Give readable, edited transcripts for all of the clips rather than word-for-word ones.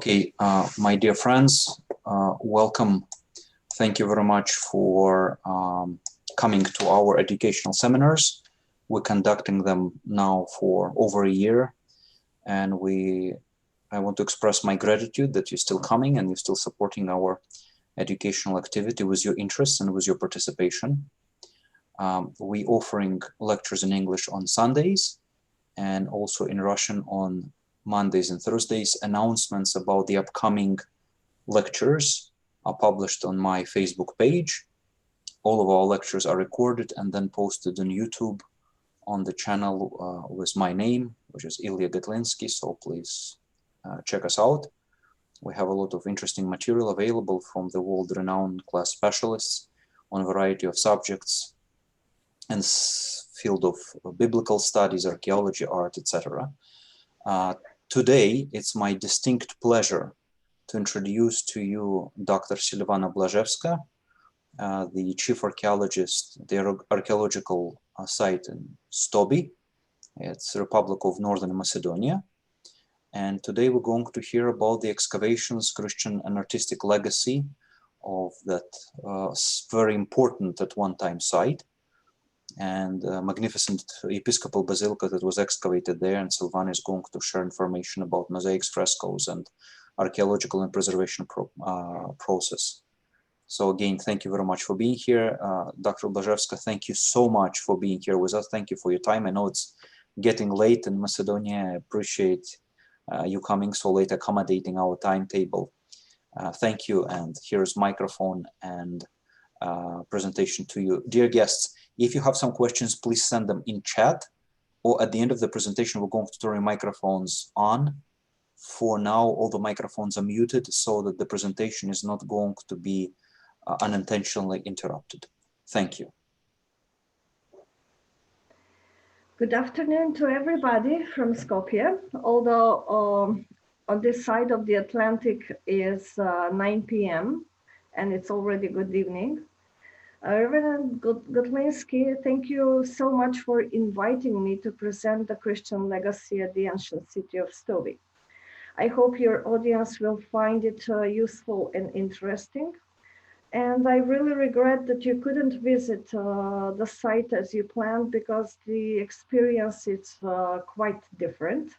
Okay, my dear friends, welcome. Thank you very much for coming to our educational seminars. We're conducting them now for over a year, and I want to express my gratitude that you're still coming and you're still supporting our educational activity with your interest and with your participation. We're offering lectures in English on Sundays and also in Russian on Mondays and Thursdays. Announcements about the upcoming lectures are published on my Facebook page. All of our lectures are recorded and then posted on YouTube on the channel with my name, which is Ilya Gatlinsky, so please check us out. We have a lot of interesting material available from the world-renowned class specialists on a variety of subjects and field of biblical studies, archaeology, art, etc. Today, it's my distinct pleasure to introduce to you Dr. Silvana Blazevska, the chief archaeologist, the archaeological site in Stobi. It's the Republic of Northern Macedonia. And today we're going to hear about the excavations, Christian and artistic legacy of that very important at one time site and magnificent Episcopal Basilica that was excavated there. And Silvana is going to share information about mosaics, frescoes, and archaeological and preservation process. So again, thank you very much for being here. Dr. Blazevska, thank you so much for being here with us. Thank you for your time. I know it's getting late in Macedonia. I appreciate you coming so late, accommodating our timetable. Thank you. And here's microphone and presentation to you. Dear guests, if you have some questions, please send them in chat, or at the end of the presentation, we're going to turn your microphones on. For now, all the microphones are muted so that the presentation is not going to be unintentionally interrupted. Thank you. Good afternoon to everybody from Skopje. Although on this side of the Atlantic is 9 p.m. and it's already good evening. Reverend Gatlinsky, thank you so much for inviting me to present the Christian legacy at the ancient city of Stobi. I hope your audience will find it useful and interesting. And I really regret that you couldn't visit the site as you planned because the experience is quite different.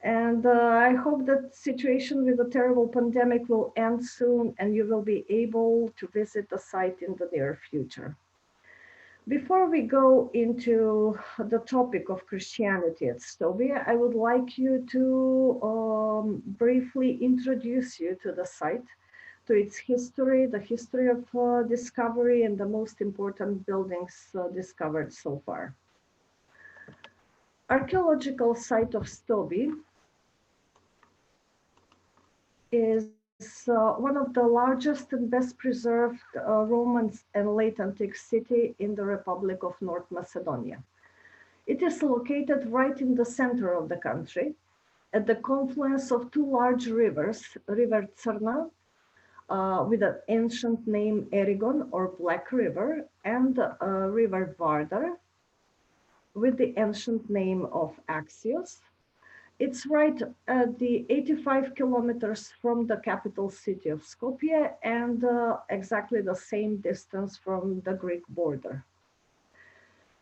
And I hope that situation with the terrible pandemic will end soon and you will be able to visit the site in the near future. Before we go into the topic of Christianity at Stobi, I would like you to briefly introduce you to the site, to its history, the history of discovery, and the most important buildings discovered so far. Archaeological site of Stobi is one of the largest and best preserved Roman and late antique city in the Republic of North Macedonia. It is located right in the center of the country, at the confluence of two large rivers, River Crna, with an ancient name Erigon or Black River, and River Vardar, with the ancient name of Axios. It's right at the 85 kilometers from the capital city of Skopje and exactly the same distance from the Greek border.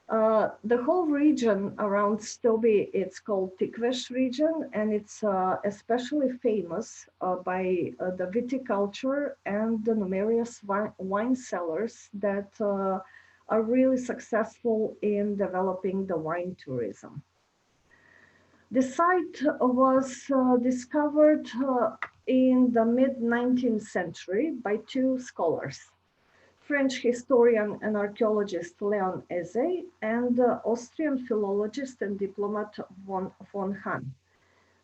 The whole region around Stobi, it's called Tikves region, and it's especially famous by the viticulture and the numerous wine cellars that are really successful in developing the wine tourism. The site was discovered in the mid-19th century by two scholars, French historian and archaeologist Leon Eze and Austrian philologist and diplomat von Hahn.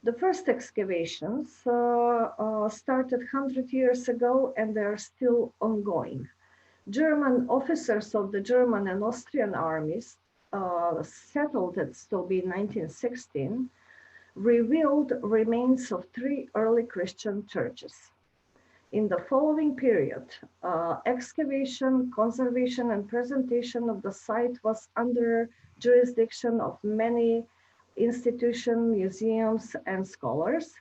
The first excavations started 100 years ago and they are still ongoing. German officers of the German and Austrian armies settled at Stobi in 1916, revealed remains of three early Christian churches. In the following period, excavation, conservation, and presentation of the site was under jurisdiction of many institutions, museums, and scholars.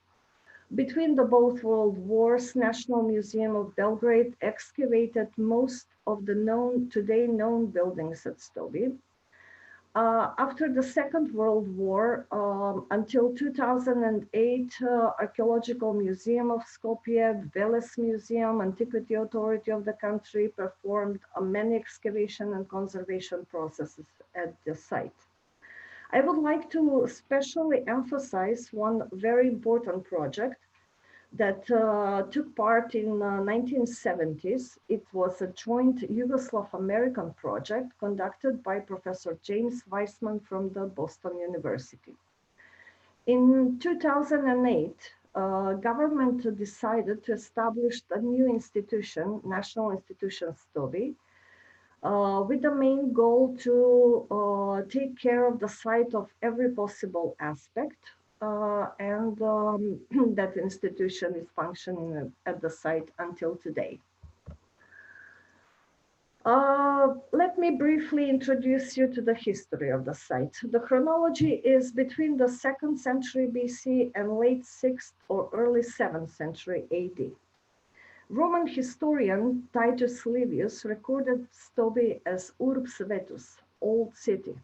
Between the both world wars, National Museum of Belgrade excavated most of the today known buildings at Stobi. After the Second World War, until 2008, Archaeological Museum of Skopje, Veles Museum, Antiquity Authority of the country performed many excavation and conservation processes at the site. I would like to especially emphasize one very important project that took part in 1970s. It was a joint Yugoslav-American project conducted by Professor James Weissman from the Boston University. In 2008, government decided to establish a new institution, National Institution Stobi, with the main goal to take care of the site of every possible aspect, and that institution is functioning at the site until today. Let me briefly introduce you to the history of the site. The chronology is between the 2nd century BC and late 6th or early 7th century AD. Roman historian Titus Livius recorded Stobi as Urbs Vetus, Old City.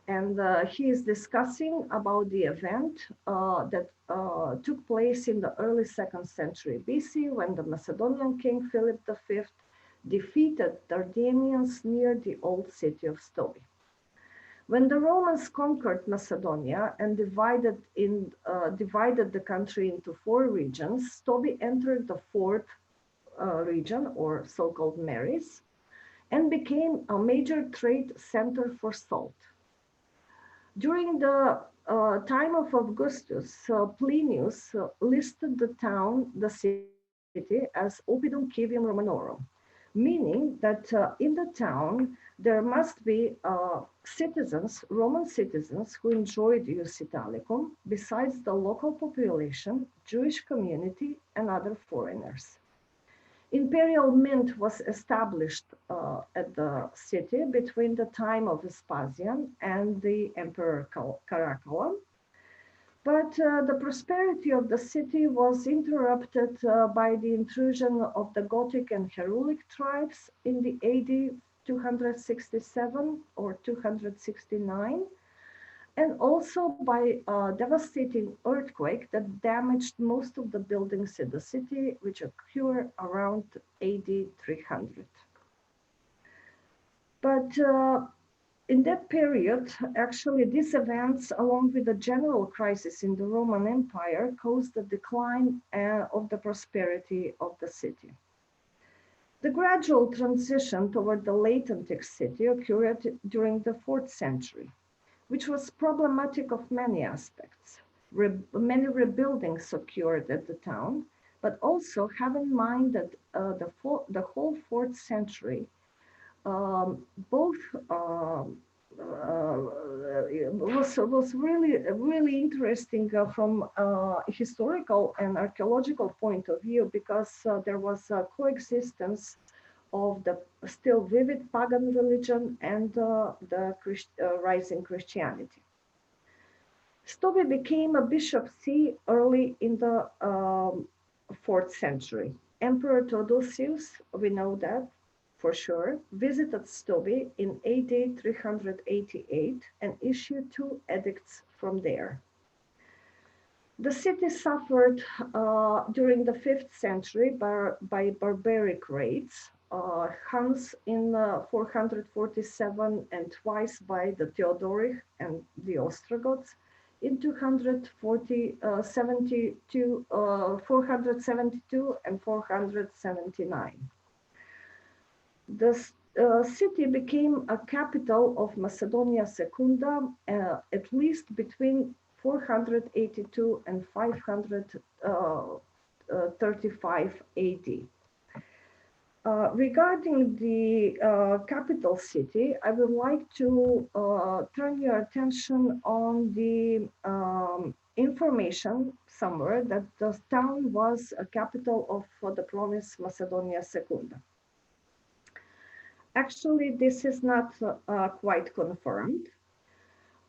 And he is discussing about the event that took place in the early 2nd century BC when the Macedonian king Philip V defeated Dardanians near the old city of Stobi. When the Romans conquered Macedonia and divided the country into 4 regions, Stobi entered the 4th region, or so-called Maris, and became a major trade center for salt. During the time of Augustus, Plinius listed the city, as Oppidum Civium Romanorum, meaning that in the town there must be citizens, Roman citizens, who enjoyed ius Italicum, besides the local population, Jewish community, and other foreigners. Imperial mint was established at the city between the time of Vespasian and the Emperor Caracalla. But the prosperity of the city was interrupted by the intrusion of the Gothic and Herulic tribes in the AD 267 or 269, and also by a devastating earthquake that damaged most of the buildings in the city, which occurred around AD 300. But in that period, actually, these events, along with the general crisis in the Roman Empire, caused the decline of the prosperity of the city. The gradual transition toward the late antique city occurred during the 4th century, which was problematic of many aspects. Many rebuildings occurred at the town, but also have in mind that the whole 4th century was really interesting from historical and archaeological point of view, because there was a coexistence of the still vivid pagan religion and the rising Christianity. Stobi became a bishop see early in the 4th century. Emperor Theodosius, we know that for sure, visited Stobi in AD 388 and issued 2 edicts from there. The city suffered during the 5th century by barbaric raids, Huns in 447 and twice by the Theodoric and the Ostrogoths in 472 and 479. The city became a capital of Macedonia Secunda at least between 482 and 535 AD. Regarding the capital city, I would like to turn your attention on the information somewhere that the town was a capital of the province Macedonia Secunda. Actually, this is not quite confirmed.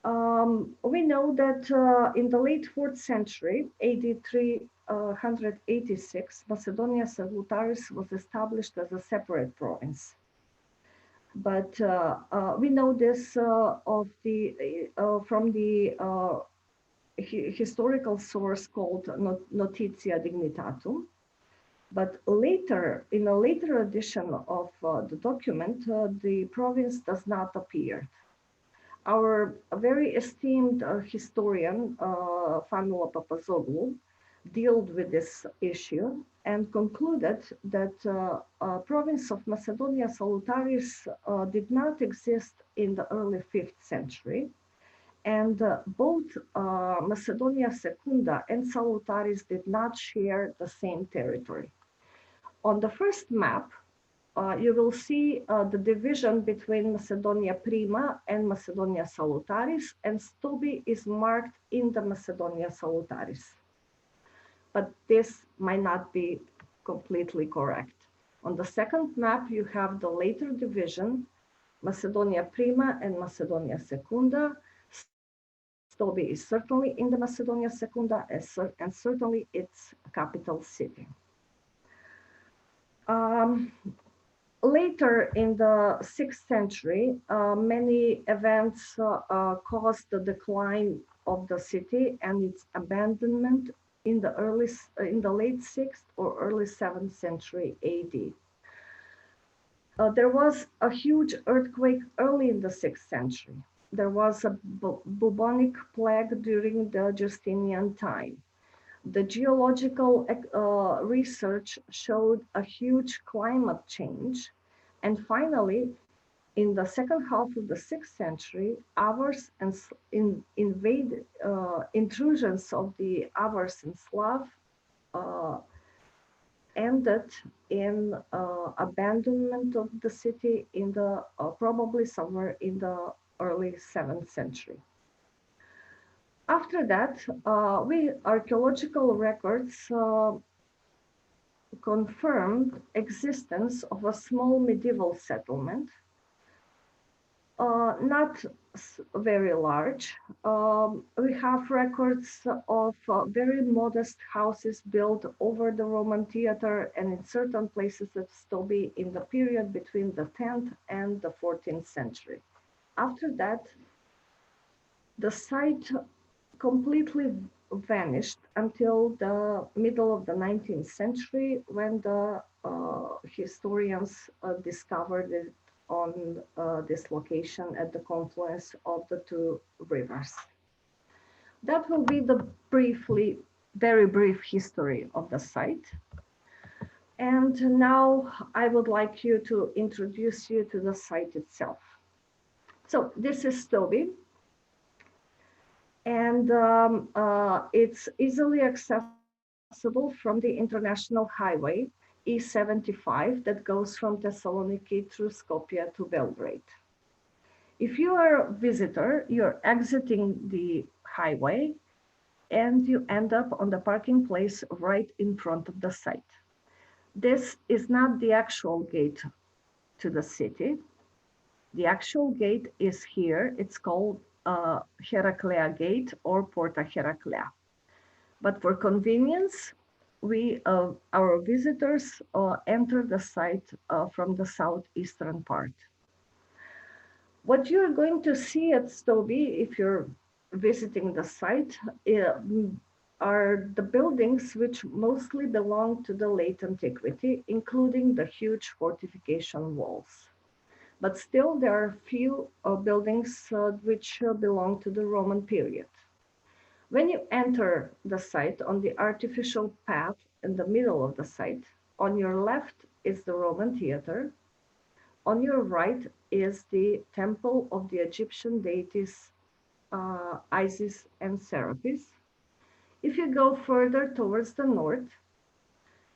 We know that in the late 4th century, AD 386, Macedonia Salutaris was established as a separate province. But we know this from the historical source called Notitia Dignitatum. But later, in a later edition of the document, the province does not appear. Our very esteemed historian, Famula Papazoglou, dealt with this issue and concluded that province of Macedonia Salutaris did not exist in the early 5th century. And both Macedonia Secunda and Salutaris did not share the same territory. On the first map, you will see the division between Macedonia Prima and Macedonia Salutaris, and Stobi is marked in the Macedonia Salutaris. But this might not be completely correct. On the second map, you have the later division, Macedonia Prima and Macedonia Secunda. Stobi is certainly in the Macedonia Secunda, and certainly its capital city. Later in the 6th century, many events caused the decline of the city and its abandonment in the late 6th or early 7th century AD. There was a huge earthquake early in the 6th century. There was a bubonic plague during the Justinian time. The geological research showed a huge climate change. And finally, in the second half of the 6th century, Avars and intrusions of the Avars and Slav ended in abandonment of the city in the probably somewhere in the early 7th century. After that, archaeological records confirmed existence of a small medieval settlement, not very large. We have records of very modest houses built over the Roman theater and in certain places at Stobi in the period between the 10th and the 14th century. After that, the site completely vanished until the middle of the 19th century when the historians discovered it on this location at the confluence of the two rivers. That will be the very brief history of the site. And now I would like to introduce you to the site itself. So this is Stobi. And it's easily accessible from the international highway E75 that goes from Thessaloniki through Skopje to Belgrade. If you are a visitor, you're exiting the highway and you end up on the parking place right in front of the site. This is not the actual gate to the city. The actual gate is here. It's called Heraclea Gate or Porta Heraclea. But for convenience, our visitors enter the site from the southeastern part. What you're going to see at Stobi, if you're visiting the site, are the buildings which mostly belong to the late antiquity, including the huge fortification walls. But still, there are few buildings which belong to the Roman period. When you enter the site on the artificial path in the middle of the site, on your left is the Roman theater. On your right is the temple of the Egyptian deities Isis and Sarapis. If you go further towards the north,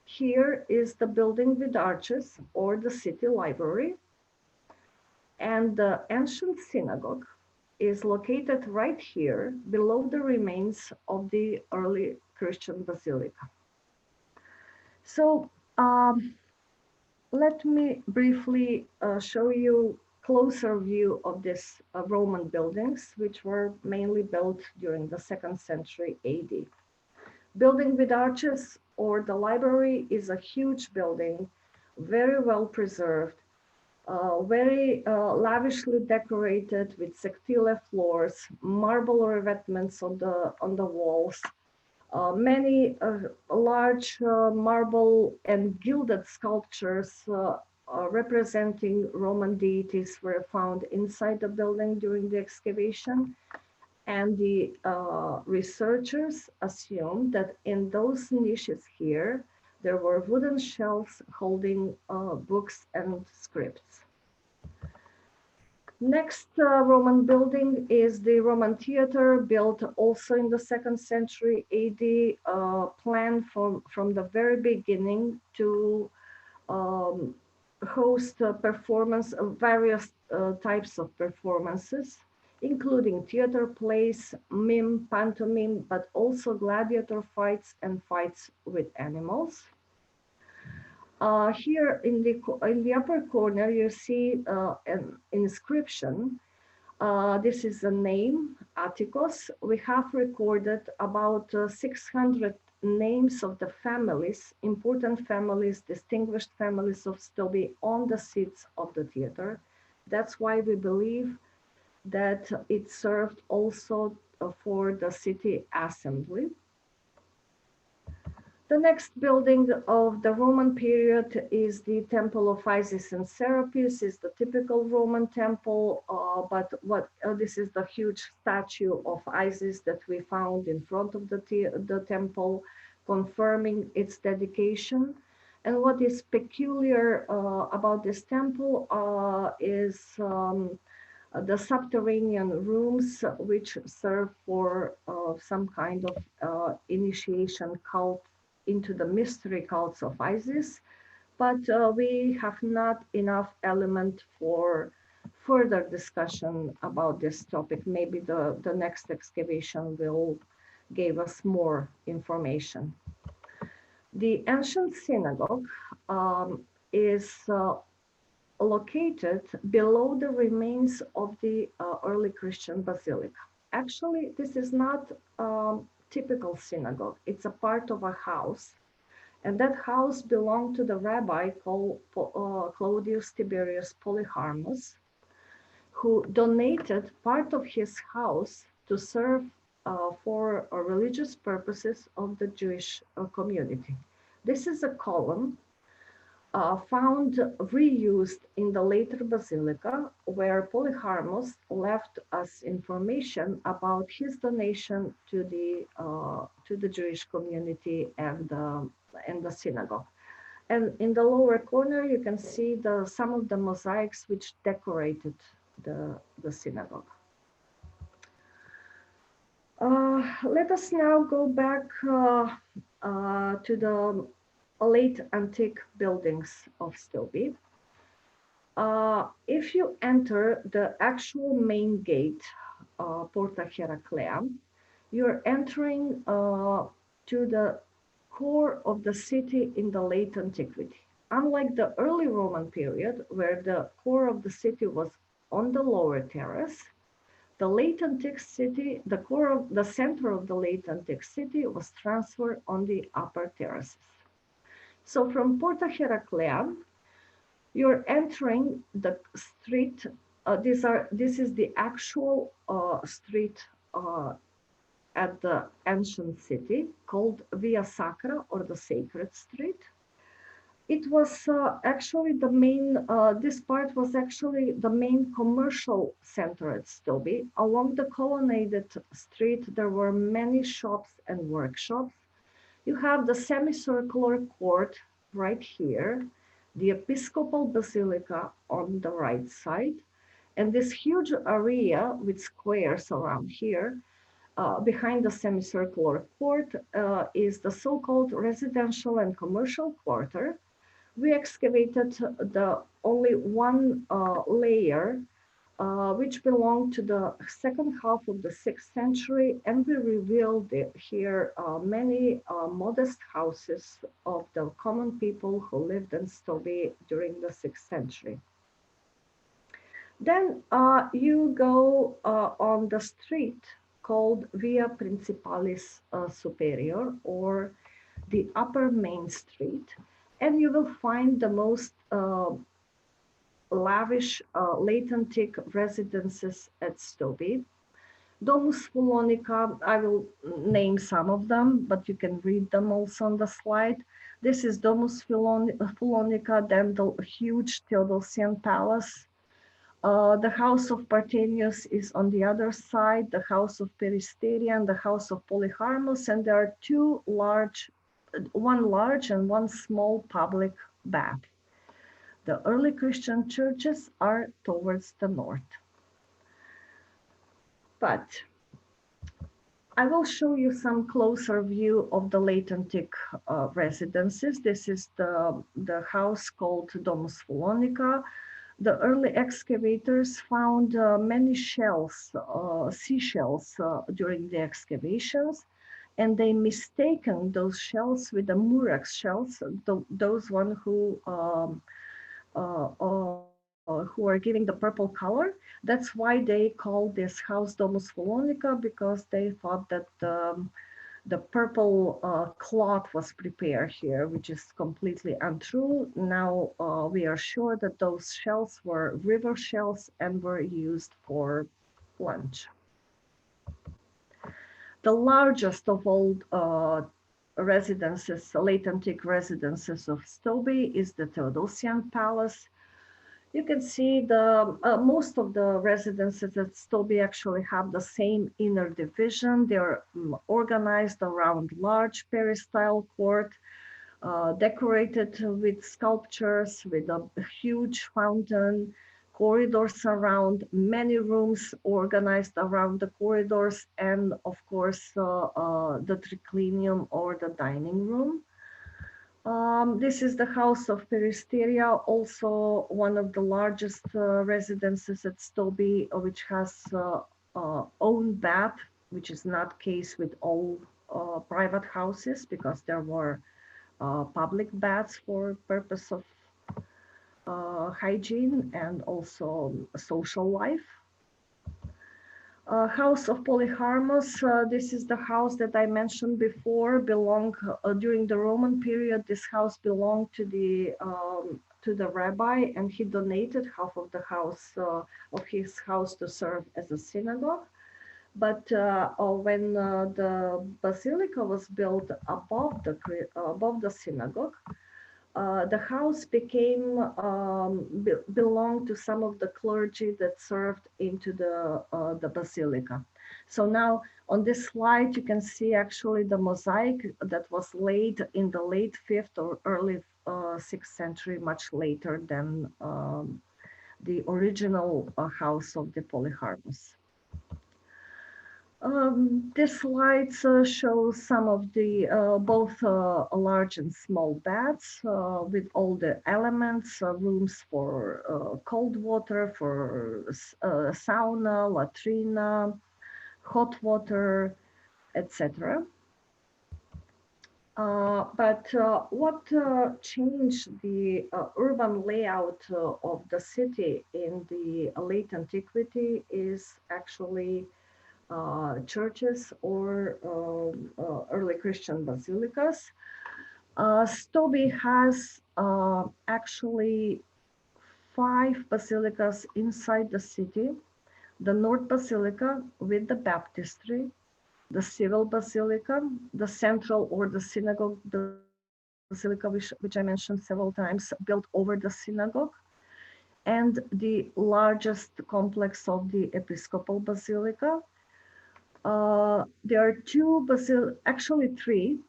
here is the building with arches or the city library. And the ancient synagogue is located right here below the remains of the early Christian basilica. So let me briefly show you closer view of these Roman buildings, which were mainly built during the 2nd century AD. Building with arches, or the library, is a huge building, very well preserved, very lavishly decorated with sectile floors, marble revetments on the walls. Many large marble and gilded sculptures representing Roman deities were found inside the building during the excavation. And the researchers assumed that in those niches here, there were wooden shelves holding books and scripts. Next Roman building is the Roman theater, built also in the 2nd century AD, planned from the very beginning to host a performance of various types of performances, including theater plays, mime, pantomime, but also gladiator fights and fights with animals. Here in the upper corner, you see an inscription. This is a name, Atticos. We have recorded about 600 names of the families, important families, distinguished families of Stobi on the seats of the theater. That's why we believe that it served also for the city assembly. The next building of the Roman period is the Temple of Isis and Sarapis. Is the typical Roman temple, but this is the huge statue of Isis that we found in front of the temple, confirming its dedication. And what is peculiar about this temple is the subterranean rooms, which serve for some kind of initiation cult into the mystery cults of Isis, but we have not enough element for further discussion about this topic. Maybe the next excavation will give us more information. The ancient synagogue is located below the remains of the early Christian basilica. Actually, this is not typical synagogue. It's a part of a house, and that house belonged to the rabbi called Claudius Tiberius Polycharmos, who donated part of his house to serve for religious purposes of the Jewish community. This is a column found reused in the later basilica, where Polycharmos left us information about his donation to the Jewish community and the synagogue. And in the lower corner, you can see some of the mosaics which decorated the synagogue. Let us now go back to the late antique buildings of Stobi. If you enter the actual main gate, Porta Heraclea, you're entering to the core of the city in the late antiquity. Unlike the early Roman period, where the core of the city was on the lower terrace, the late antique city, the center of the late antique city was transferred on the upper terraces. So from Porta Heraclea, you're entering the street. This is the actual street at the ancient city called Via Sacra, or the Sacred Street. It was actually the main, this part was actually the main commercial center at Stobi. Along the colonnaded street, there were many shops and workshops. You have the semicircular court right here, the Episcopal Basilica on the right side, and this huge area with squares around here. Behind the semicircular court is the so-called residential and commercial quarter. We excavated the only one layer which belonged to the second half of the 6th century, and we revealed here many modest houses of the common people who lived in Stobi during the 6th century. Then you go on the street called Via Principalis Superior, or the upper main street, and you will find the most lavish late antique residences at Stobi. Domus Fulonica, I will name some of them, but you can read them also on the slide. This is Domus Fulonica, then the huge Theodosian Palace. The house of Parthenius is on the other side, the house of Peristeria and the house of Polycharmos, and there are one large and one small public bath. The early Christian churches are towards the north. But I will show you some closer view of the late antique residences. This is the house called Domus Fulonica. The early excavators found many shells, seashells, during the excavations, and they mistaken those shells with the Murex shells, those one who are giving the purple color. That's why they call this house Domus Fulonica, because they thought that the purple cloth was prepared here, which is completely untrue. Now we are sure that those shells were river shells and were used for lunch. The largest of all residences, late antique residences of Stobi, is the Theodosian Palace. You can see the most of the residences at Stobi actually have the same inner division. They're organized around large peristyle court, decorated with sculptures, with a huge fountain, corridors around, many rooms organized around the corridors, and of course the triclinium or the dining room. This is the house of Peristeria, also one of the largest residences at Stobi, which has own bath, which is not case with all private houses, because there were public baths for purpose of hygiene and also social life. House of Polycharmos, this is the house that I mentioned before, during the Roman period. This house belonged to the rabbi, and he donated half of the house of his house to serve as a synagogue. But when the basilica was built above the synagogue, the house belonged to some of the clergy that served into the basilica. So now on this slide, you can see actually the mosaic that was laid in the late 5th or early 6th century, much later than the original house of the Polycharmos. This slide shows some of the both large and small baths with all the elements, rooms for cold water, for sauna, latrina, hot water, etc. But what changed the urban layout of the city in the late antiquity is actually churches or early Christian basilicas. Stobi has actually 5 basilicas inside the city: the North Basilica with the Baptistery, the Civil Basilica, the Central or the Synagogue Basilica, which I mentioned several times, built over the synagogue, and the largest complex of the Episcopal Basilica. There are actually 3,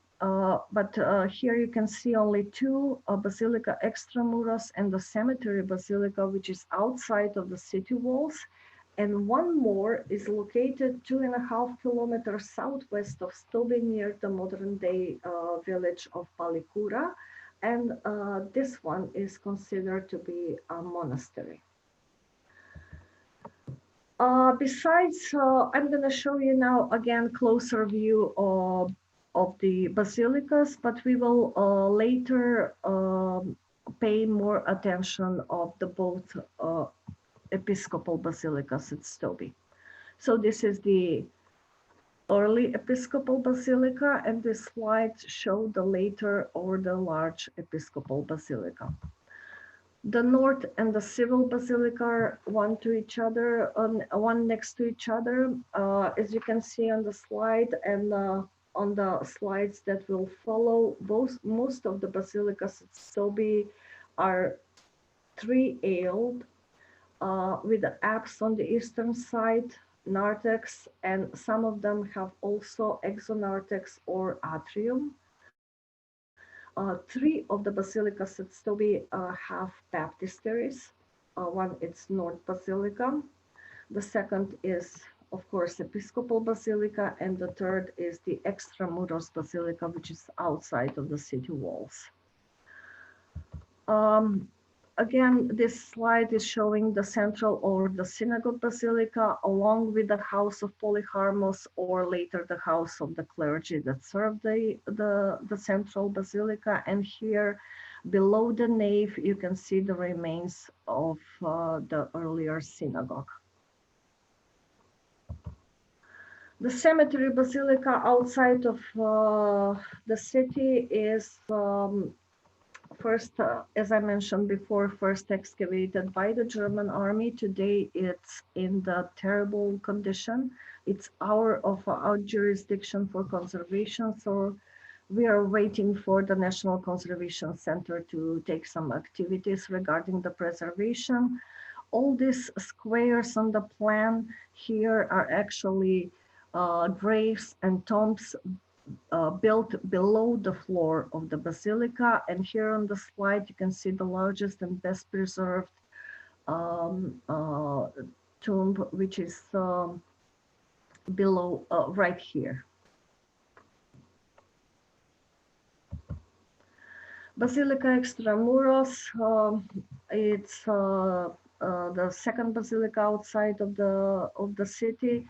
but here you can see only 2, Basilica Extramuros and the Cemetery Basilica, which is outside of the city walls. And one more is located 2.5 kilometers southwest of Stobi, near the modern day village of Palikura. And this one is considered to be a monastery. Besides, I'm going to show you now again closer view of the basilicas, but we will later pay more attention of the both Episcopal basilicas at Stobi. So this is the Early Episcopal Basilica, and this slide show the later or the Large Episcopal Basilica. The north and the civil basilica are one next to each other, as you can see on the slide, and on the slides that will follow. Most of the basilicas at Stobi are three-aisled, with the apse on the eastern side, narthex, and some of them have also exonarthex or atrium. Three of the basilicas at Stobi have baptisteries. One is North Basilica. The second is, of course, Episcopal Basilica, and the third is the Muros Basilica, which is outside of the city walls. Again, this slide is showing the central or the Synagogue Basilica, along with the house of Polycharmos, or later the house of the clergy that served the central basilica. And here below the nave, you can see the remains of the earlier synagogue. The cemetery basilica outside of the city is first, as I mentioned before, first excavated by the German army. Today it's in the terrible condition. It's our jurisdiction for conservation, so we are waiting for the National Conservation Center to take some activities regarding the preservation. All these squares on the plan here are actually graves and tombs built below the floor of the basilica. And here on the slide, you can see the largest and best preserved tomb, which is below, right here. Basilica Extramuros, it's the second basilica outside of the city.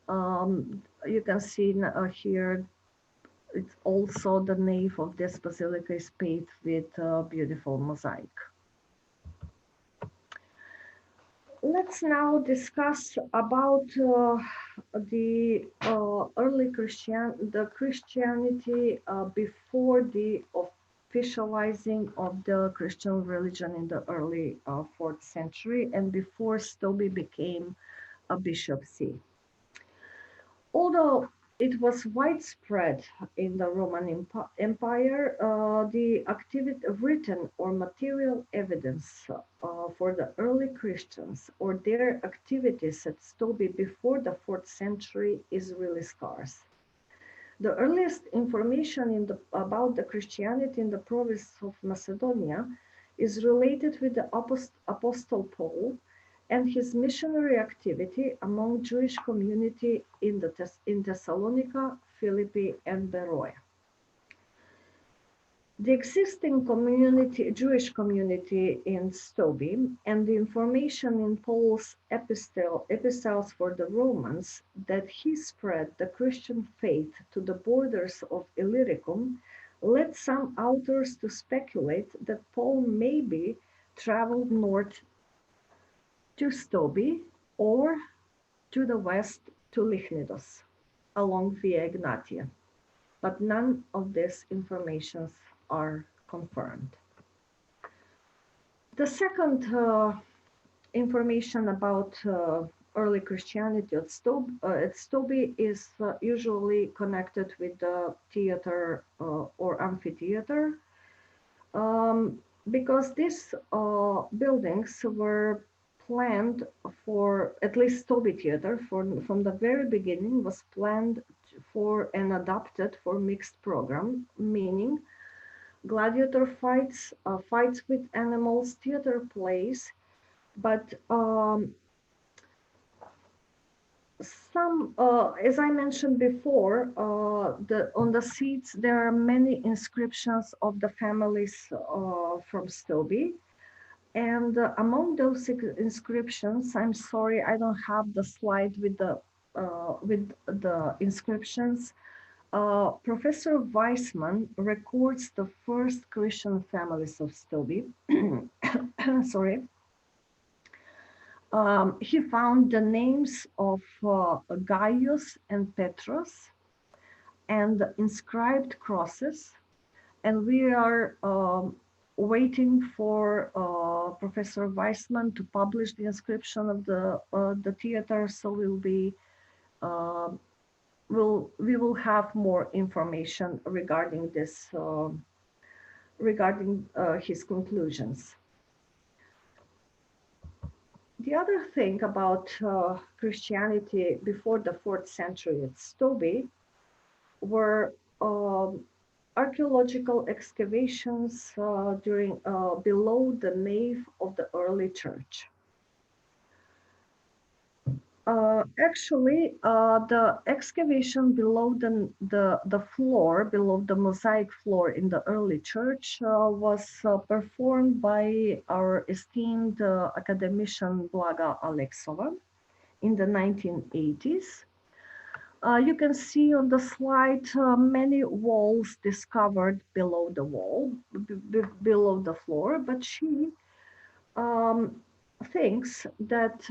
You can see here, it's also the nave of this basilica is paved with beautiful mosaic. Let's now discuss about the early Christianity before the officializing of the Christian religion in the early 4th century, and before Stobi became a bishop see. Although it was widespread in the Roman Empire, the written or material evidence for the early Christians or their activities at Stobi before the 4th century is really scarce. The earliest information about the Christianity in the province of Macedonia is related with the Apostle Paul and his missionary activity among Jewish community in Thessalonica, Philippi, and Beroea. The existing Jewish community in Stobi, and the information in Paul's epistles for the Romans that he spread the Christian faith to the borders of Illyricum, led some authors to speculate that Paul maybe traveled north to Stobi or to the west to Lychnidos along Via Egnatia, but none of these informations are confirmed. The second information about early Christianity at Stobi is usually connected with the theater or amphitheater, because these buildings were planned for, at least Stobi Theater from the very beginning was planned for and adapted for mixed program, meaning gladiator fights, fights with animals, theater plays, but some, as I mentioned before, on the seats there are many inscriptions of the families from Stobi. And among those inscriptions, I'm sorry, I don't have the slide with the inscriptions. Professor Weissman records the first Christian families of Stobi. Sorry. He found the names of Gaius and Petrus and inscribed crosses, and we are waiting for Professor Weissman to publish the inscription of the theater, so uh, we will have more information regarding this, regarding his conclusions. The other thing about Christianity before the 4th century at Stobi were archaeological excavations during below the nave of the early church. Actually, the excavation below the floor, below the mosaic floor in the early church was performed by our esteemed academician Blaga Alexova in the 1980s. You can see on the slide many walls discovered below the wall, below the floor, but she thinks that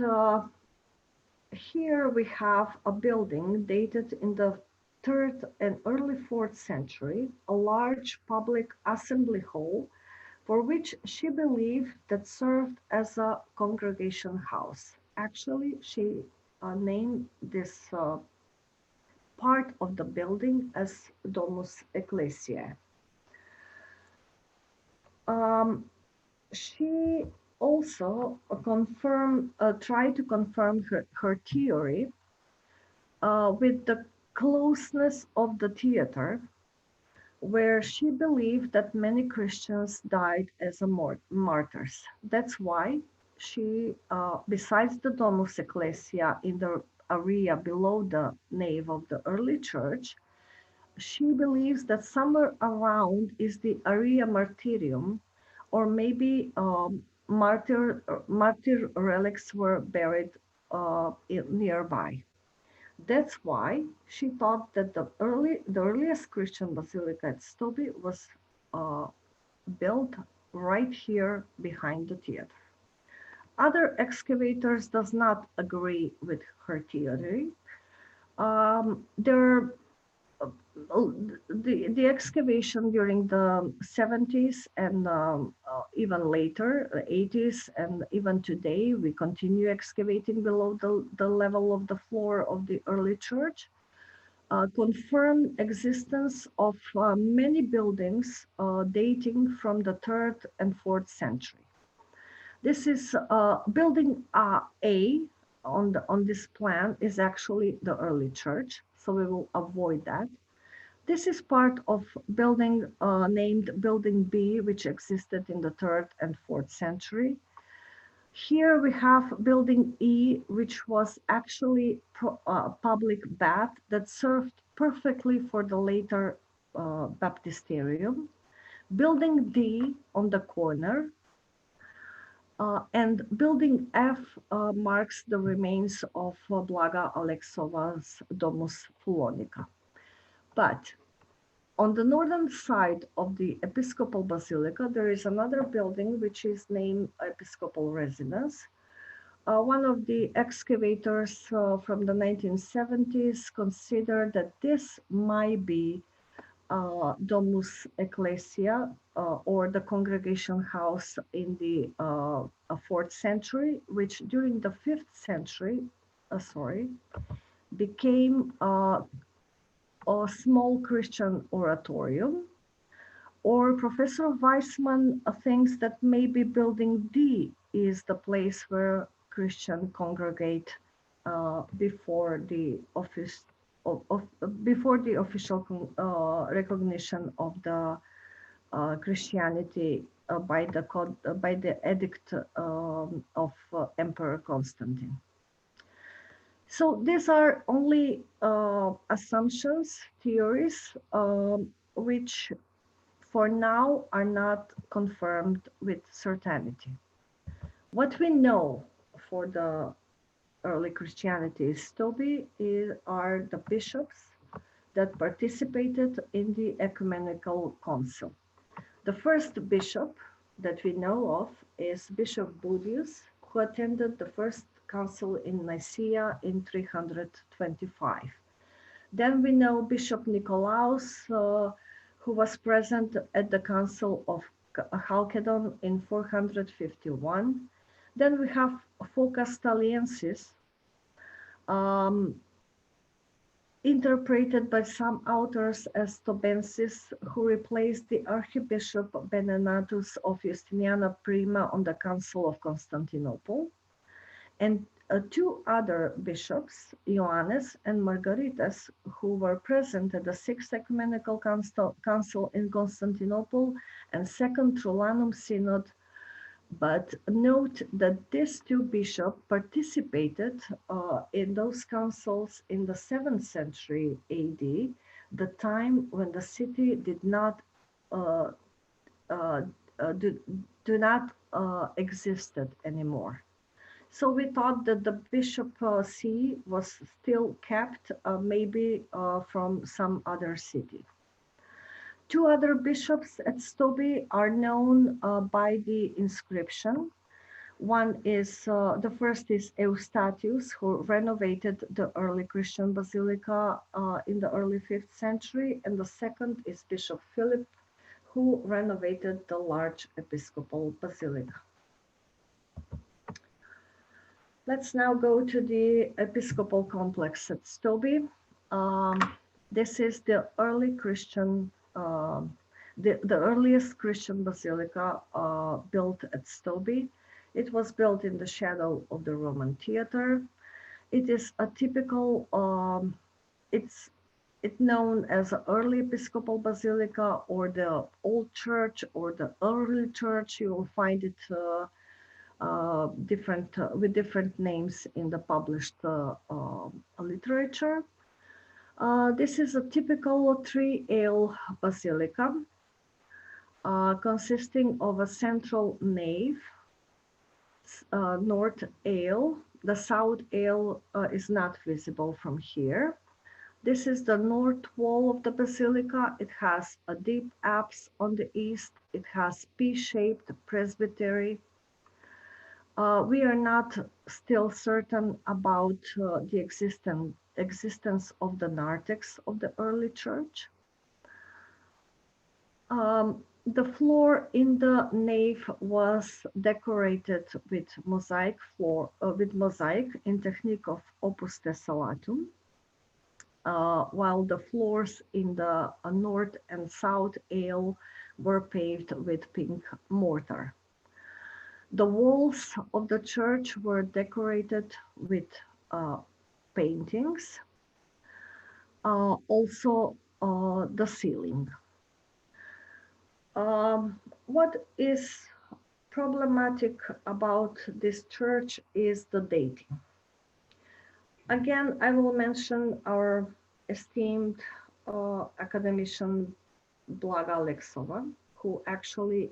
here we have a building dated in the 3rd and early 4th century, a large public assembly hall for which she believed that served as a congregation house. Actually, she named this part of the building as Domus Ecclesiae. She also tried to confirm her theory with the closeness of the theater, where she believed that many Christians died as martyrs. That's why she, besides the Domus Ecclesiae in the area below the nave of the early church, she believes that somewhere around is the area martyrium, or maybe martyr relics were buried nearby. That's why she thought that the earliest Christian basilica at Stobi was built right here behind the theater. Other excavators does not agree with her theory. The excavation during the 70s and even later, 80s, and even today, we continue excavating below the level of the floor of the early church, confirm existence of many buildings dating from the 3rd and 4th century. This is building A on this plan is actually the early church, so we will avoid that. This is part of building named Building B, which existed in the 3rd and 4th century. Here we have Building E, which was actually a public bath that served perfectly for the later Baptisterium. Building D on the corner, and Building F marks the remains of Blaga Alexova's Domus Fulonica. But on the northern side of the Episcopal Basilica, there is another building which is named Episcopal Residence. One of the excavators from the 1970s considered that this might be Domus Ecclesia or the congregation house in the 4th century, which during the 5th century, became a small Christian oratorium. Or Professor Weissman thinks that maybe Building D is the place where Christians congregate before the official recognition of the Christianity by the edict of Emperor Constantine. So these are only assumptions, theories, which for now are not confirmed with certainty. What we know for the early Christianity Stobi are the bishops that participated in the ecumenical council. The first bishop that we know of is Bishop Budius, who attended the first council in Nicaea in 325. Then we know Bishop Nicolaus, who was present at the Council of Chalcedon in 451. Then we have four Castalienses, interpreted by some authors as Stobensis, who replaced the Archbishop Benenatus of Justiniana Prima on the Council of Constantinople. And two other bishops, Ioannes and Margaritas, who were present at the Sixth Ecumenical Council in Constantinople and Second Trulanum Synod. But note that these two bishops participated in those councils in the 7th century AD, the time when the city did not existed anymore. So we thought that the bishop see was still kept, maybe from some other city. Two other bishops at Stobi are known by the inscription. One is, the first is Eustathius, who renovated the early Christian basilica in the early 5th century, and the second is Bishop Philip, who renovated the Large Episcopal Basilica. Let's now go to the Episcopal complex at Stobi. This is the early Christian, the earliest Christian basilica built at Stobi. It was built in the shadow of the Roman theater. It is a typical, it's known as an early Episcopal basilica or the old church or the early church. You will find it with different names in the published literature. This is a typical three-aisle basilica consisting of a central nave, north aisle. The south aisle is not visible from here. This is the north wall of the basilica. It has a deep apse on the east. It has P-shaped presbytery. We are not still certain about the existence of the narthex of the early church. The floor in the nave was decorated with mosaic in technique of opus tessellatum, while the floors in the north and south aisle were paved with pink mortar. The walls of the church were decorated with paintings, also the ceiling. What is problematic about this church is the dating. Again, I will mention our esteemed academician Blaga Alexova, who actually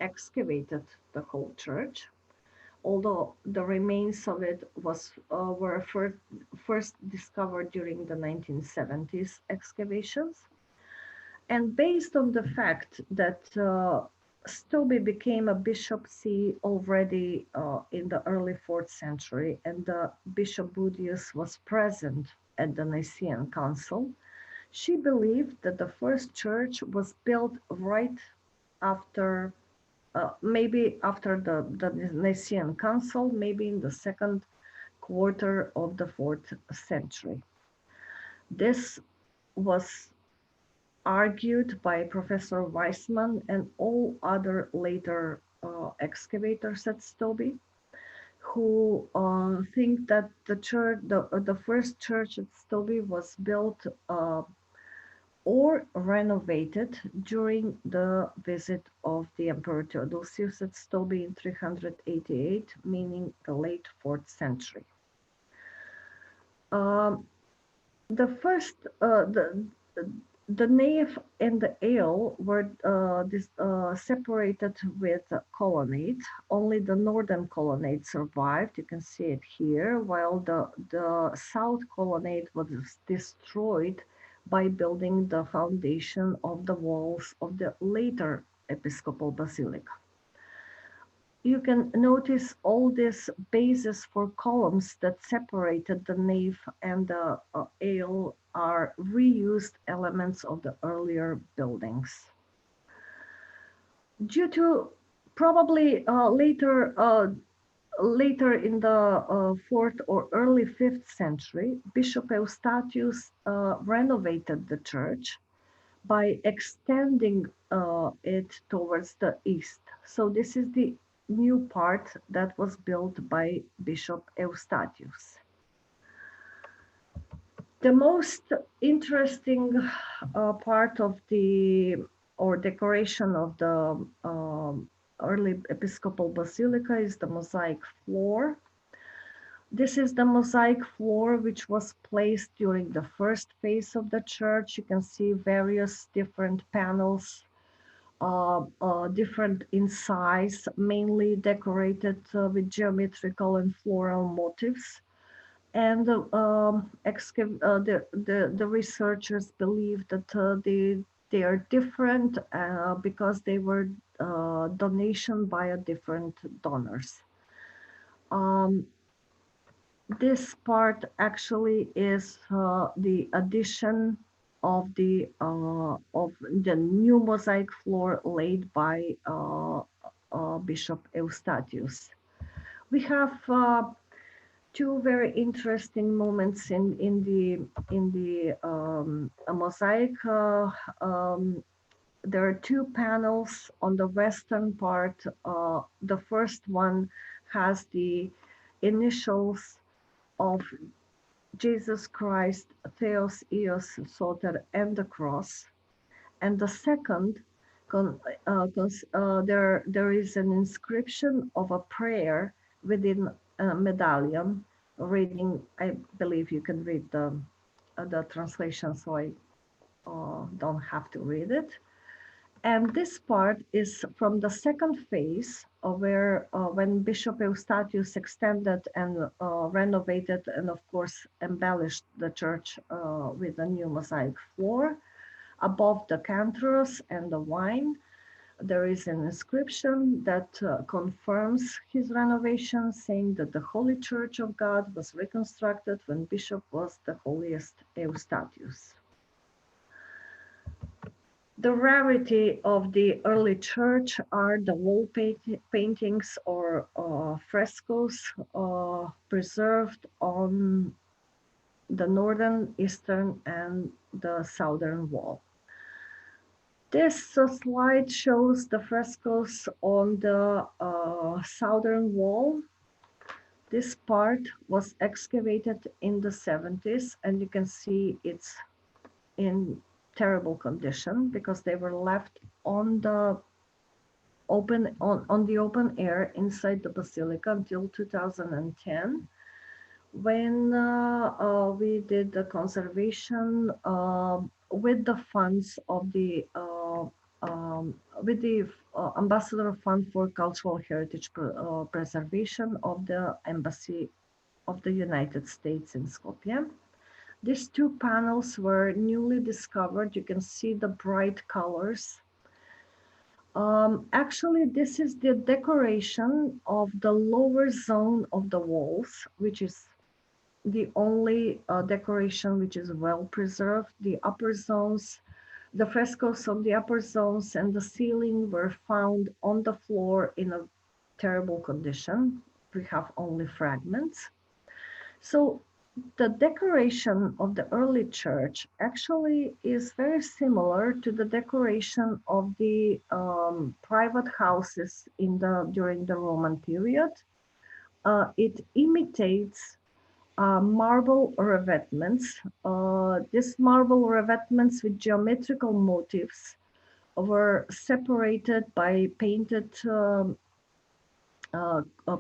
excavated the whole church, although the remains of it were first discovered during the 1970s excavations. And based on the fact that Stobi became a bishop see already in the early 4th century, and Bishop Budius was present at the Nicene Council, she believed that the first church was built right after, maybe after the Nicene Council, maybe in the second quarter of the 4th century. This was argued by Professor Weissman and all other later excavators at Stobi, who think that the first church at Stobi was built or renovated during the visit of the Emperor Theodosius at Stobi in 388, meaning the late 4th century. The nave and the aisle were separated with a colonnade. Only the northern colonnade survived. You can see it here, while the south colonnade was destroyed by building the foundation of the walls of the later Episcopal Basilica. you can notice all these bases for columns that separated the nave and the aisle are reused elements of the earlier buildings. Due to probably later in the 4th or early 5th century, Bishop Eustathius renovated the church by extending it towards the east. So this is the new part that was built by Bishop Eustathius. The most interesting part of the or decoration of the early Episcopal Basilica is the mosaic floor. This is the mosaic floor which was placed during the first phase of the church. You can see various different panels, different in size, mainly decorated with geometrical and floral motifs. And the researchers believe that they are different because they were donation by different donors. This part actually is the addition of the new mosaic floor laid by Bishop Eustathius. We have two very interesting moments in the mosaic. There are two panels on the western part. The first one has the initials of Jesus Christ, Theos, Eos, Soter, and the cross. And the second, there is an inscription of a prayer within a medallion, reading, I believe you can read the translation, so I don't have to read it. And this part is from the second phase where when Bishop Eustathius extended and renovated and of course embellished the church with a new mosaic floor. Above the cantorus and the wine, there is an inscription that confirms his renovation, saying that the Holy Church of God was reconstructed when Bishop was the holiest Eustathius. The rarity of the early church are the wall paintings or frescoes preserved on the northern, eastern, and the southern wall. This slide shows the frescoes on the southern wall. This part was excavated in the 70s, and you can see it's in terrible condition because they were left on the open air inside the basilica until 2010, when we did the conservation with the funds of the Ambassador Fund for Cultural Heritage Preservation of the Embassy of the United States in Skopje. These two panels were newly discovered. You can see the bright colors. Actually, this is the decoration of the lower zone of the walls, which is the only decoration which is well preserved. The upper zones, the frescoes of the upper zones and the ceiling were found on the floor in a terrible condition. We have only fragments. So the decoration of the early church actually is very similar to the decoration of the private houses during the Roman period. It imitates marble revetments. These marble revetments with geometrical motifs were separated by painted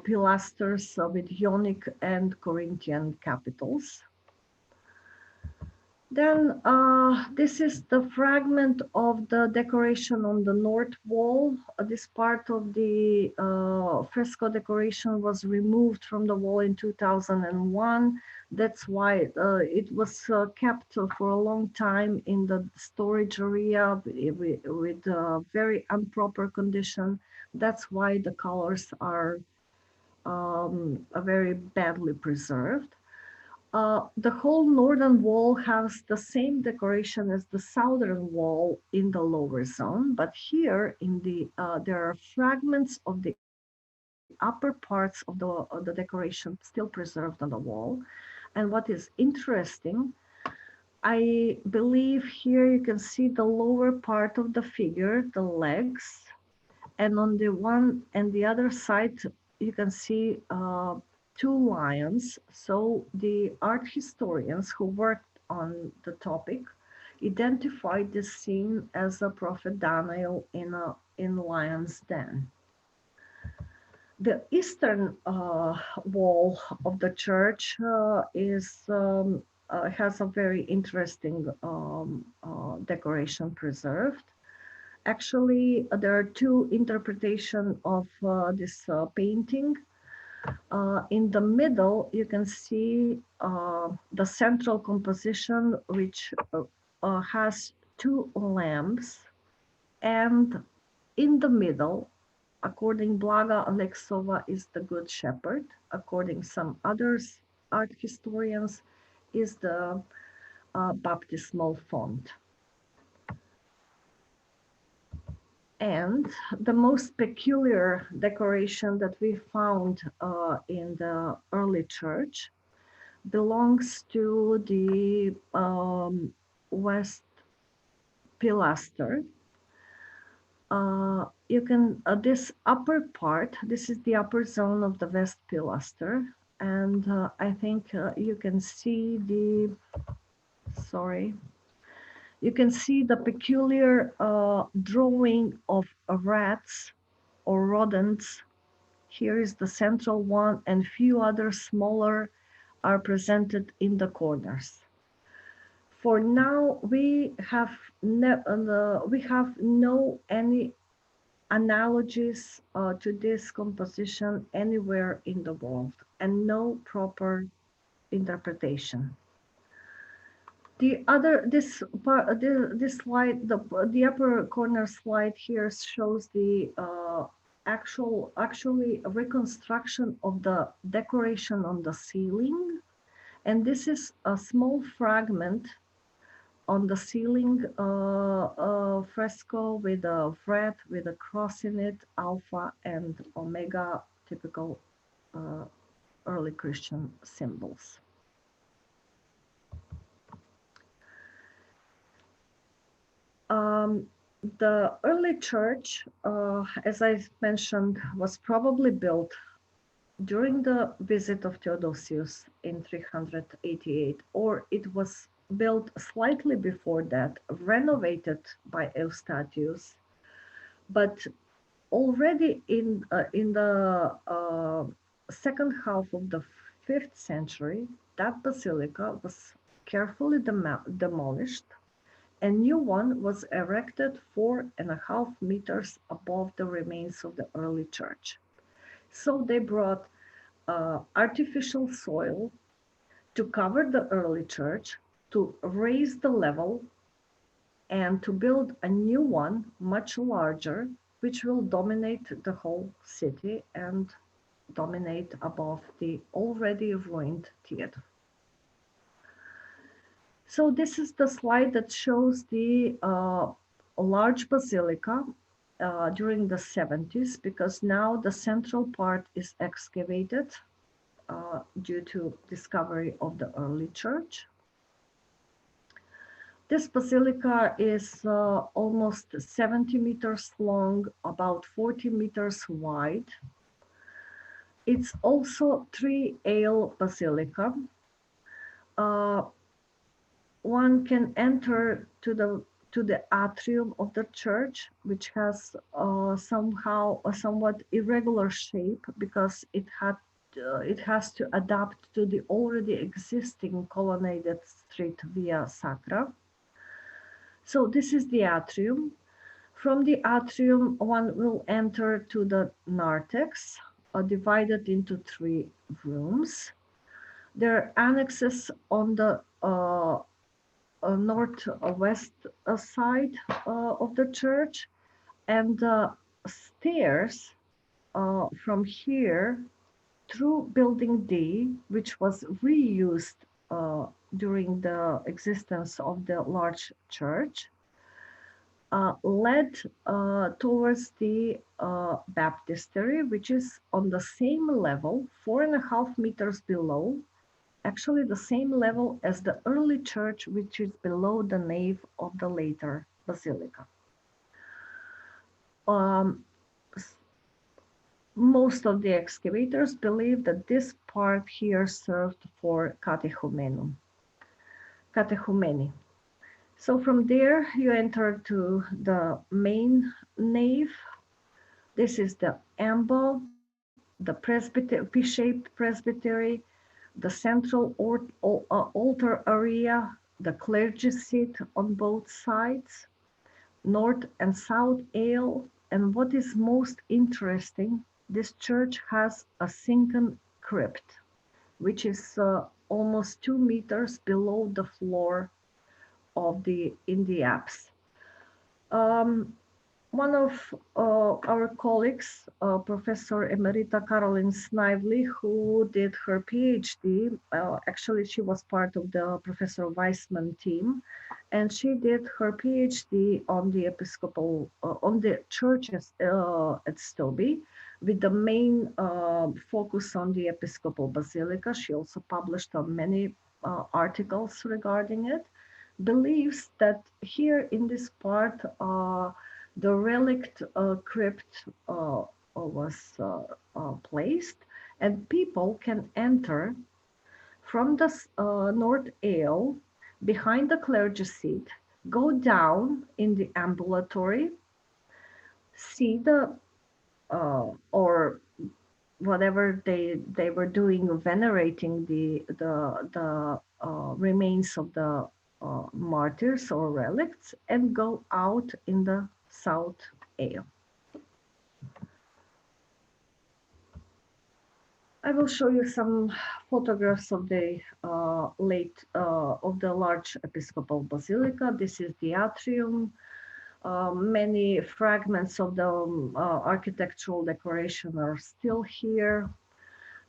pilasters with Ionic and Corinthian capitals. Then this is the fragment of the decoration on the north wall. This part of the fresco decoration was removed from the wall in 2001. That's why it was kept for a long time in the storage area with very improper condition. That's why the colors are very badly preserved. The whole northern wall has the same decoration as the southern wall in the lower zone, but here in the there are fragments of the upper parts of the decoration still preserved on the wall. And what is interesting, I believe here you can see the lower part of the figure, the legs, and on the one and the other side, you can see two lions. So the art historians who worked on the topic identified this scene as a prophet Daniel in lion's den. The eastern wall of the church has a very interesting decoration preserved. Actually, there are two interpretations of this painting. In the middle, you can see the central composition, which has two lamps. And in the middle, according Blaga Alexova, is the Good Shepherd. According some others, art historians, is the baptismal font. And the most peculiar decoration that we found in the early church belongs to the west pilaster. You can, this upper part, this is the upper zone of the west pilaster. And I think you can see the, sorry, you can see the peculiar drawing of rats or rodents. Here is the central one, and few other smaller are presented in the corners. For now, we have no any analogies to this composition anywhere in the world, and no proper interpretation. The other, this part, this slide, the upper corner slide here shows the actually a reconstruction of the decoration on the ceiling. And this is a small fragment on the ceiling fresco with a wreath with a cross in it, alpha and omega, typical early Christian symbols. The early church, as I mentioned, was probably built during the visit of Theodosius in 388, or it was built slightly before that, renovated by Eustathius, but already in the second half of the 5th century, that basilica was carefully demolished. A new one was erected 4.5 meters above the remains of the early church. So they brought artificial soil to cover the early church, to raise the level, and to build a new one, much larger, which will dominate the whole city and dominate above the already ruined theater. So this is the slide that shows the large basilica during the 70s, because now the central part is excavated due to discovery of the early church. This basilica is almost 70 meters long, about 40 meters wide. It's also 3-aisle basilica. One can enter to the atrium of the church, which has somehow a somewhat irregular shape because it had it has to adapt to the already existing colonnaded street Via Sacra. So this is the atrium. From the atrium, one will enter to the narthex, divided into 3 rooms. There are annexes on the northwest side of the church, and the stairs from here through building D, which was reused during the existence of the large church, led towards the Baptistery, which is on the same level, 4.5 meters below, actually the same level as the early church, which is below the nave of the later basilica. Most of the excavators believe that this part here served for catechumeny. So from there, you enter to the main nave. This is the ambo, the P-shaped presbytery, the central altar area, the clergy seat on both sides, north and south aisle. And what is most interesting, this church has a sunken crypt, which is almost 2 meters below the floor of the apse. One of our colleagues, Professor Emerita Caroline Snively, who did her PhD, actually she was part of the Professor Weissman team, and she did her PhD on the Episcopal, on the churches at Stobi, with the main focus on the Episcopal Basilica. She also published on many articles regarding it. Believes that here in this part, the relict crypt was placed, and people can enter from the north aisle behind the clergy seat, go down in the ambulatory, see the or whatever they were doing, venerating the remains of the martyrs or relics, and go out in the south aisle. I will show you some photographs of the large Episcopal Basilica. This is the atrium. Many fragments of the architectural decoration are still here.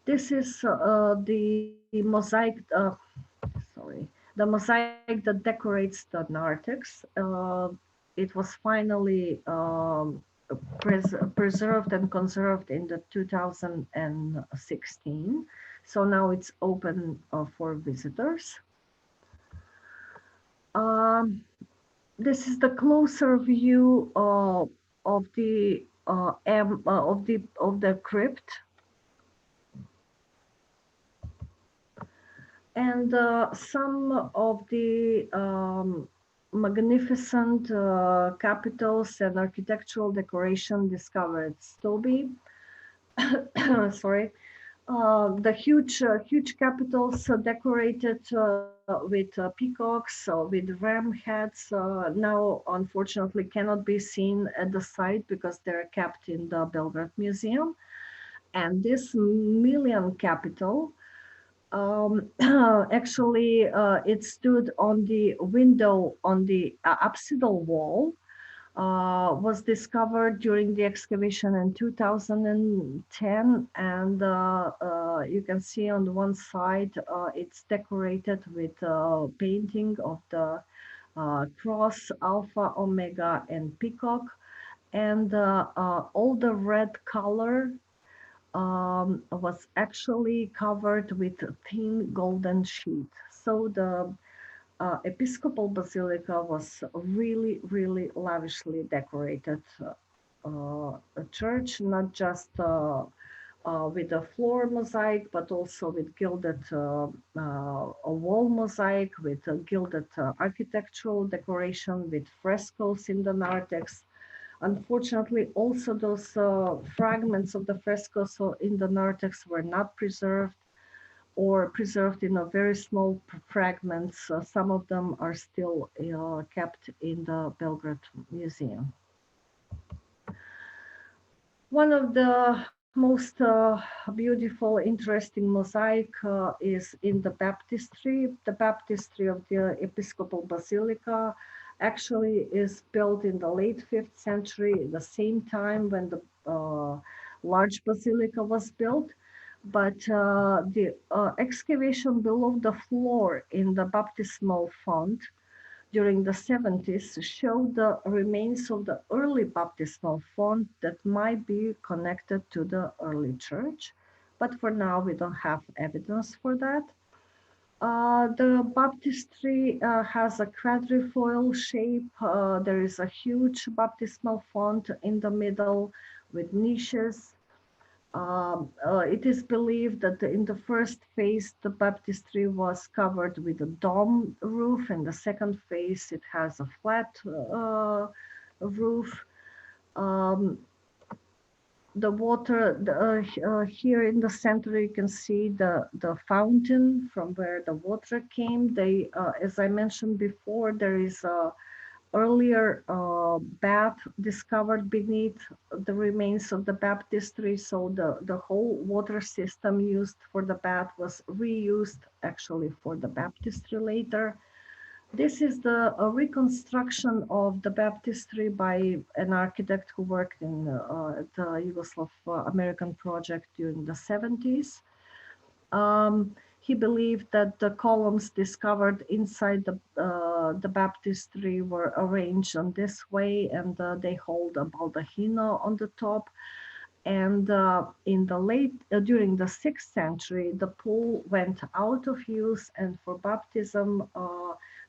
This is the mosaic. The mosaic that decorates the narthex. It was finally preserved and conserved in the 2016. So now it's open for visitors. This is the closer view of the crypt. And some of the magnificent capitals and architectural decoration discovered at Stobi. Sorry, the huge capitals decorated with peacocks, with ram heads, now unfortunately cannot be seen at the site because they're kept in the Belgrade Museum. And this Milian capital, actually, it stood on the window on the apsidal wall, was discovered during the excavation in 2010, and you can see on the one side it's decorated with painting of the cross, alpha, omega, and peacock, and all the red color was actually covered with a thin golden sheet. So the Episcopal Basilica was really, really lavishly decorated a church, not just with a floor mosaic, but also with gilded a wall mosaic, with a gilded architectural decoration, with frescoes in the narthex, Unfortunately, also those fragments of the frescoes in the narthex were not preserved, or preserved in a very small fragments. Some of them are still kept in the Belgrade Museum. One of the most beautiful, interesting mosaic is in the Baptistery. The Baptistery of the Episcopal Basilica actually is built in the late 5th century, the same time when the large basilica was built. But the excavation below the floor in the baptismal font during the 70s showed the remains of the early baptismal font that might be connected to the early church. But for now, we don't have evidence for that. The baptistry has a quadrifoil shape. There is a huge baptismal font in the middle with niches. It is believed that in the first phase, the baptistry was covered with a dome roof. In the second phase, it has a flat roof. The water, here in the center, you can see the fountain from where the water came. They, as I mentioned before, there is a earlier bath discovered beneath the remains of the baptistry, so the whole water system used for the bath was reused actually for the baptistry later. This is the reconstruction of the baptistry by an architect who worked in the Yugoslav American project during the 70s. He believed that the columns discovered inside the baptistry were arranged on this way, and they hold a baldacchino on the top. And in the during the 6th century, the pool went out of use, and for baptism,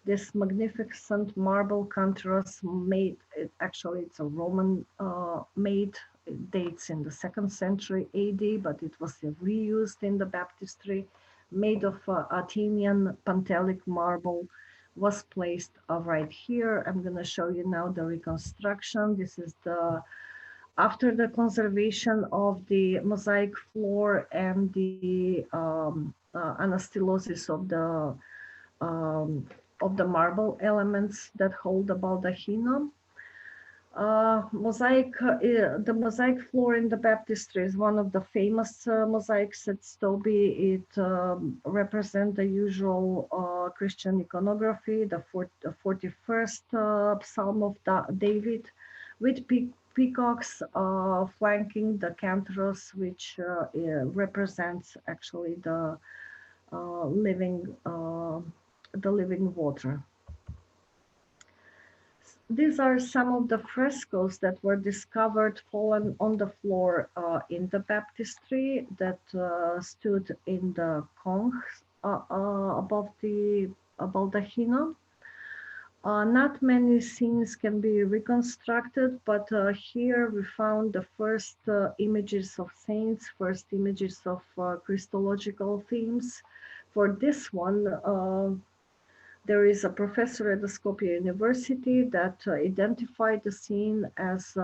this magnificent marble contrast made, actually it's a Roman made, it dates in the 2nd century AD, but it was reused in the baptistry, made of Athenian Pantelic marble, was placed right here. I'm going to show you now the reconstruction. This is the after the conservation of the mosaic floor and the anastylosis of the marble elements that hold the baldacchino. The mosaic floor in the baptistry is one of the famous mosaics at Stobi. It represents the usual Christian iconography, the 41st Psalm of David, with peacocks flanking the cantharos, which represents actually the living water. These are some of the frescoes that were discovered fallen on the floor in the baptistry that stood in the conch above the baldacchino. Not many scenes can be reconstructed, but here we found the first images of saints, first images of Christological themes. For this one, there is a professor at the Skopje University that identified the scene as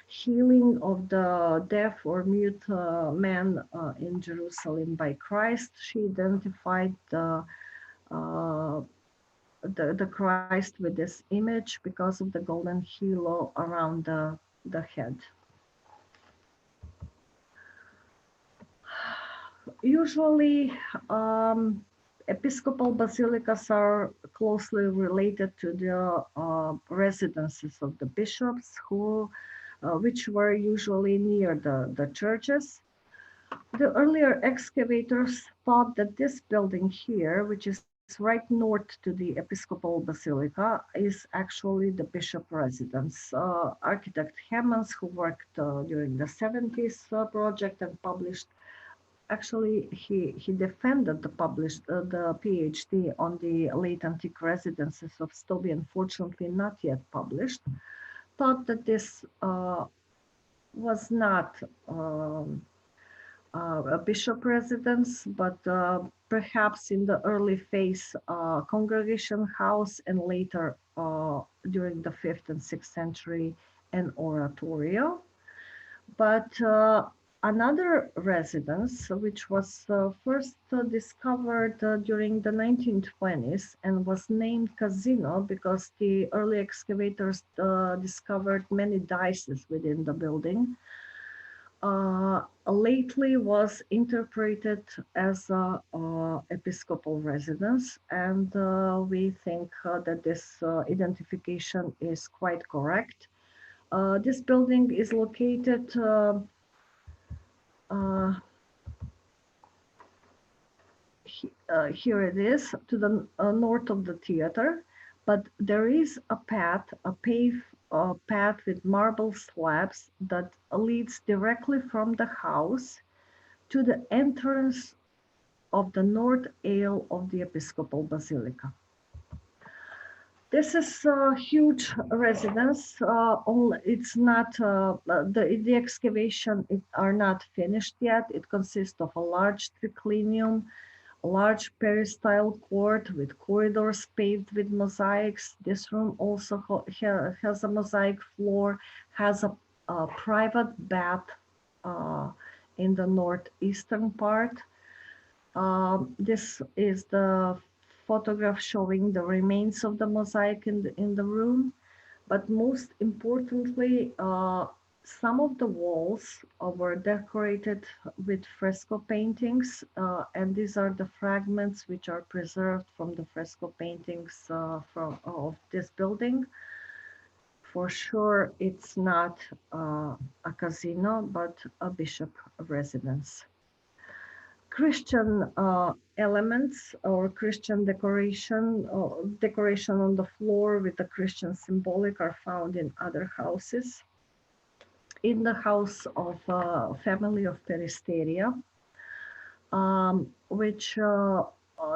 healing of the deaf or mute man in Jerusalem by Christ. She identified the Christ with this image because of the golden halo around the head. Usually, episcopal basilicas are closely related to the residences of the bishops, which were usually near the churches. The earlier excavators thought that this building here, which is right north to the Episcopal Basilica, is actually the bishop residence. Architect Hammonds, who worked during the 70s project and published, actually he defended the PhD on the late antique residences of Stobi, unfortunately not yet published, thought that this was not a bishop residence, but perhaps in the early phase congregation house, and later during the 5th and 6th century and oratorio. But another residence, which was first discovered during the 1920s and was named Casino because the early excavators discovered many dices within the building, lately was interpreted as a episcopal residence, and we think that this identification is quite correct. This building is located here it is, to the north of the theater, but there is a path, a paved path with marble slabs that leads directly from the house to the entrance of the north aisle of the Episcopal Basilica. This is a huge residence. It's not the excavation are not finished yet. It consists of a large triclinium, a large peristyle court with corridors paved with mosaics. This room also has a mosaic floor, has a private bath in the northeastern part. This is the photograph showing the remains of the mosaic in the room. But most importantly, some of the walls were decorated with fresco paintings, and these are the fragments which are preserved from the fresco paintings of this building. For sure, it's not a casino, but a bishop residence. Christian elements or Christian decoration on the floor with the Christian symbolic are found in other houses. In the house of family of Peristeria, which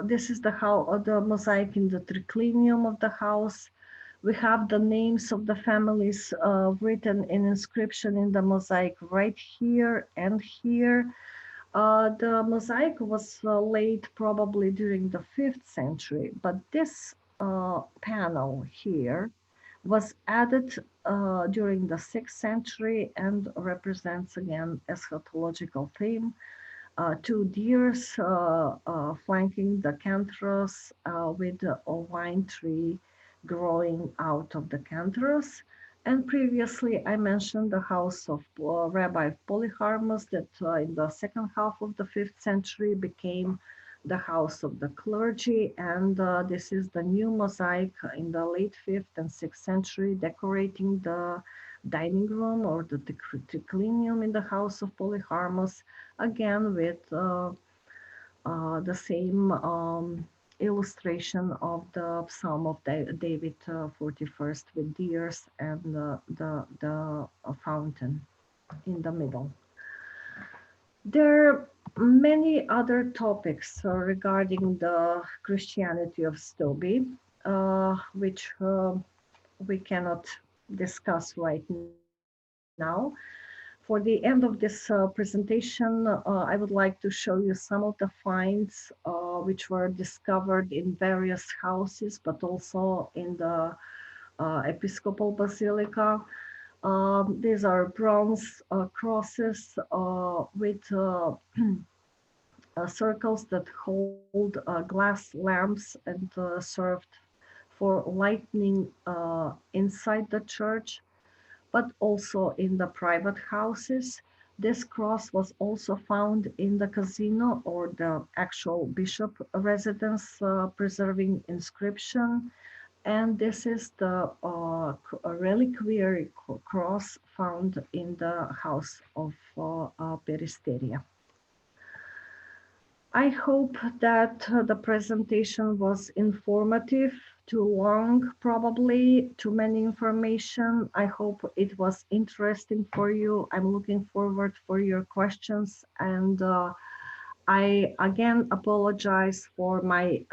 this is the mosaic in the triclinium of the house. We have the names of the families written in inscription in the mosaic right here and here. The mosaic was laid probably during the 5th century, but this panel here was added during the 6th century and represents again eschatological theme. 2 deers flanking the cantharos with a wine tree growing out of the cantharos. And previously, I mentioned the house of Rabbi Polycharmos that in the second half of the 5th century became the house of the clergy. And this is the new mosaic in the late 5th and 6th century decorating the dining room or the triclinium in the house of Polycharmos, again with the same illustration of the Psalm of David 41st with deers and the fountain in the middle. There are many other topics regarding the Christianity of Stobi, which we cannot discuss right now. For the end of this presentation, I would like to show you some of the finds which were discovered in various houses, but also in the Episcopal Basilica. These are bronze crosses with circles that hold glass lamps and served for lighting inside the church, but also in the private houses. This cross was also found in the casino or the actual bishop residence, preserving inscription. And this is the reliquary cross found in the house of Peristeria. I hope that the presentation was informative. Too long, probably, too many information. I hope it was interesting for you. I'm looking forward for your questions, and I again apologize for my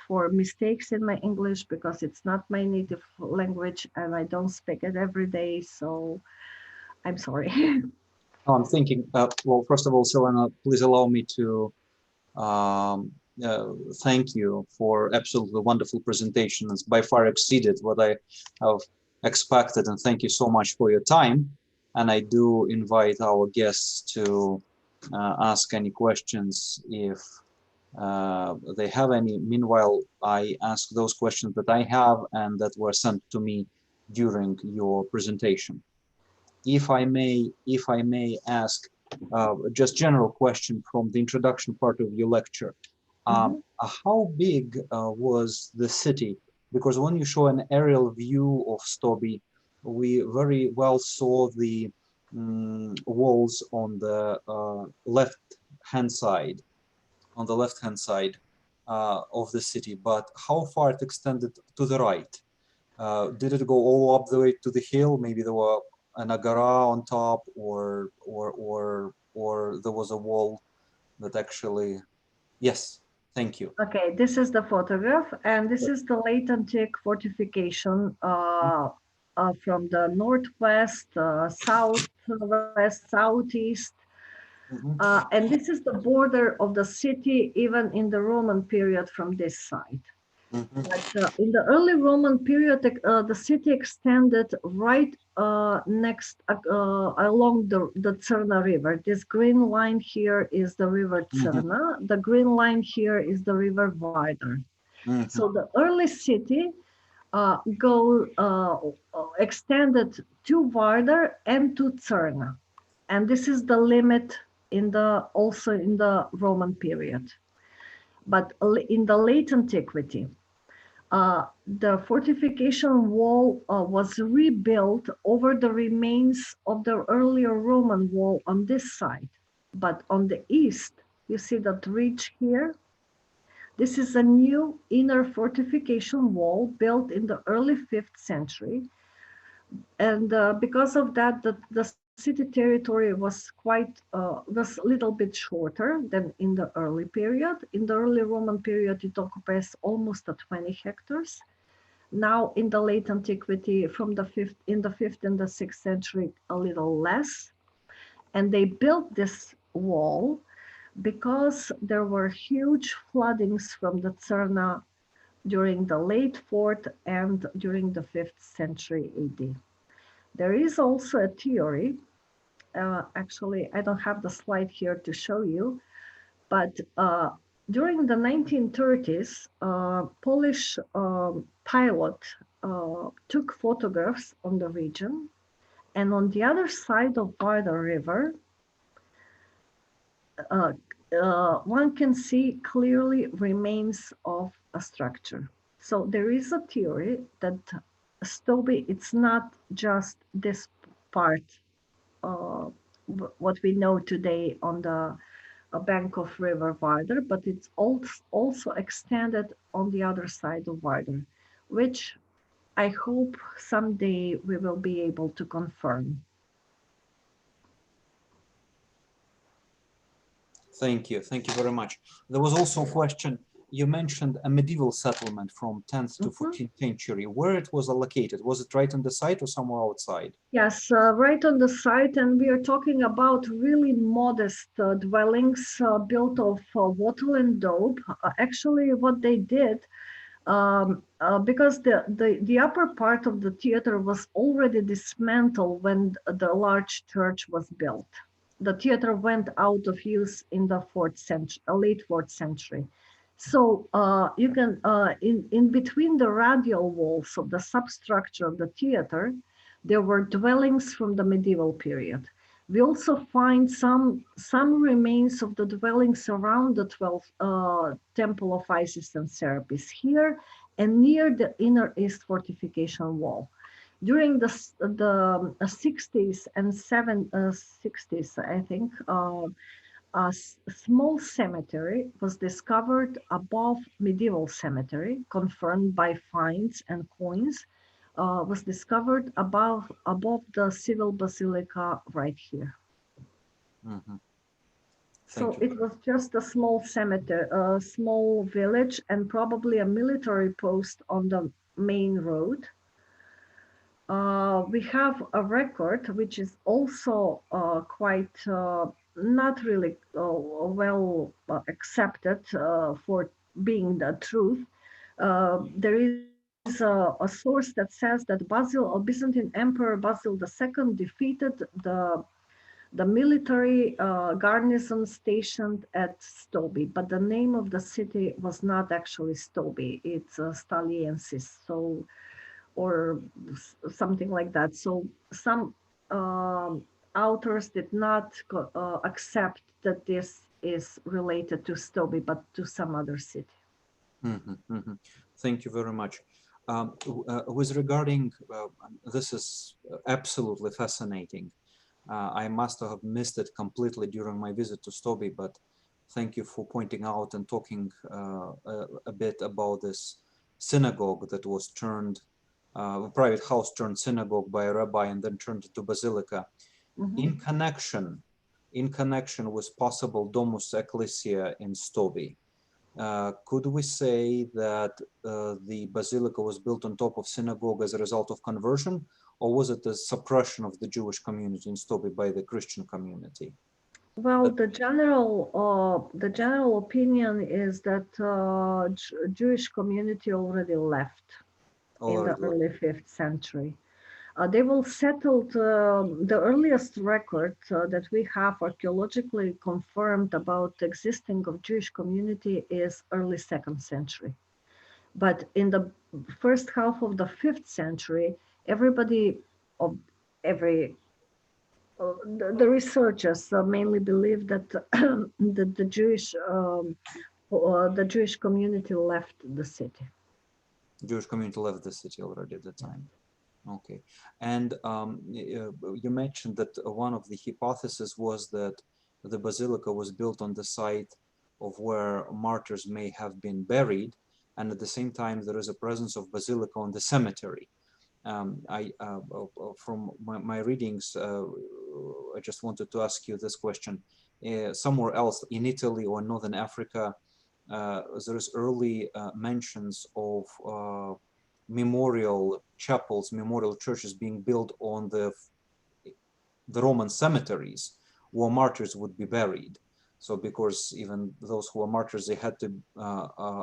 for mistakes in my English because it's not my native language and I don't speak it every day, so I'm sorry. I'm thinking, well, first of all, Silvana, please allow me to thank you for absolutely wonderful presentation. It's by far exceeded what I have expected, and thank you so much for your time. And I do invite our guests to ask any questions if they have any. Meanwhile, I ask those questions that I have and that were sent to me during your presentation. If I may ask just general question from the introduction part of your lecture. How big was the city? Because when you show an aerial view of Stobi, we very well saw the walls on the left-hand side, of the city. But how far it extended to the right? Did it go all up the way to the hill? Maybe there were an agora on top, or there was a wall that actually. Yes. Thank you. Okay, this is the photograph, and this is the late antique fortification from the northwest, southwest, southeast. And this is the border of the city, even in the Roman period from this side. But in the early Roman period, the city extended right next along the Cerna River. This green line here is the river Cerna. The green line here is the river Vardar. So the early city extended to Vardar and to Cerna. And this is the limit also in the Roman period. But in the late antiquity, the fortification wall was rebuilt over the remains of the earlier Roman wall on this side. But on the east, you see that ridge here. This is a new inner fortification wall built in the early 5th century. And because of that, the city territory was was a little bit shorter than in the early period. In the early Roman period, it occupies almost 20 hectares. Now, in the late antiquity, in the 5th and the 6th century, a little less. And they built this wall because there were huge floodings from the Cerna during the late 4th and during the 5th century AD. There is also a theory, actually, I don't have the slide here to show you, but during the 1930s, Polish pilot took photographs on the region, and on the other side of Vardar River, one can see clearly remains of a structure. So there is a theory that Stobi, it's not just this part, what we know today on the bank of River Vardar, but it's also extended on the other side of Vardar, which I hope someday we will be able to confirm. Thank you very much. There was also a question. You mentioned a medieval settlement from 10th to 14th century. Where it was located? Was it right on the site or somewhere outside? Yes, right on the site. And we are talking about really modest dwellings built of wattle and daub. Actually, what they did, because the upper part of the theater was already dismantled when the large church was built. The theater went out of use in the late 4th century. So you can, in between the radial walls of the substructure of the theater, there were dwellings from the medieval period. We also find some remains of the dwellings around the 12th Temple of Isis and Sarapis here and near the inner east fortification wall. During the 60s and 60s, I think, a small cemetery was discovered above medieval cemetery, confirmed by finds and coins, was discovered above the civil basilica right here. So it was just a small cemetery, a small village, and probably a military post on the main road. We have a record which is also quite not really well accepted for being the truth. There is is a source that says that Byzantine Emperor Basil II defeated the military garrison stationed at Stobi, but the name of the city was not actually Stobi, it's Staliensis, so, or something like that. So some authors did not accept that this is related to Stobi, but to some other city. Thank you very much. With regarding, this is absolutely fascinating. I must have missed it completely during my visit to Stobi, but thank you for pointing out and talking a bit about this synagogue that was turned, a private house turned synagogue by a rabbi and then turned into basilica. In connection with possible Domus Ecclesia in Stobi. Could we say that the basilica was built on top of synagogue as a result of conversion, or was it a suppression of the Jewish community in Stobi by the Christian community? Well, the general opinion is that Jewish community already left in the early 5th century. They will settle the earliest record that we have archaeologically confirmed about the existing of Jewish community is early 2nd century. But in the first half of the 5th century, the researchers mainly believe that the Jewish community left the city. Jewish community left the city already at the time. Okay, and you mentioned that one of the hypotheses was that the basilica was built on the site of where martyrs may have been buried, and at the same time there is a presence of basilica on the cemetery. From my readings, I just wanted to ask you this question. Somewhere else in Italy or Northern Africa, there's early mentions of memorial chapels, memorial churches being built on the Roman cemeteries where martyrs would be buried. So because even those who were martyrs, they had to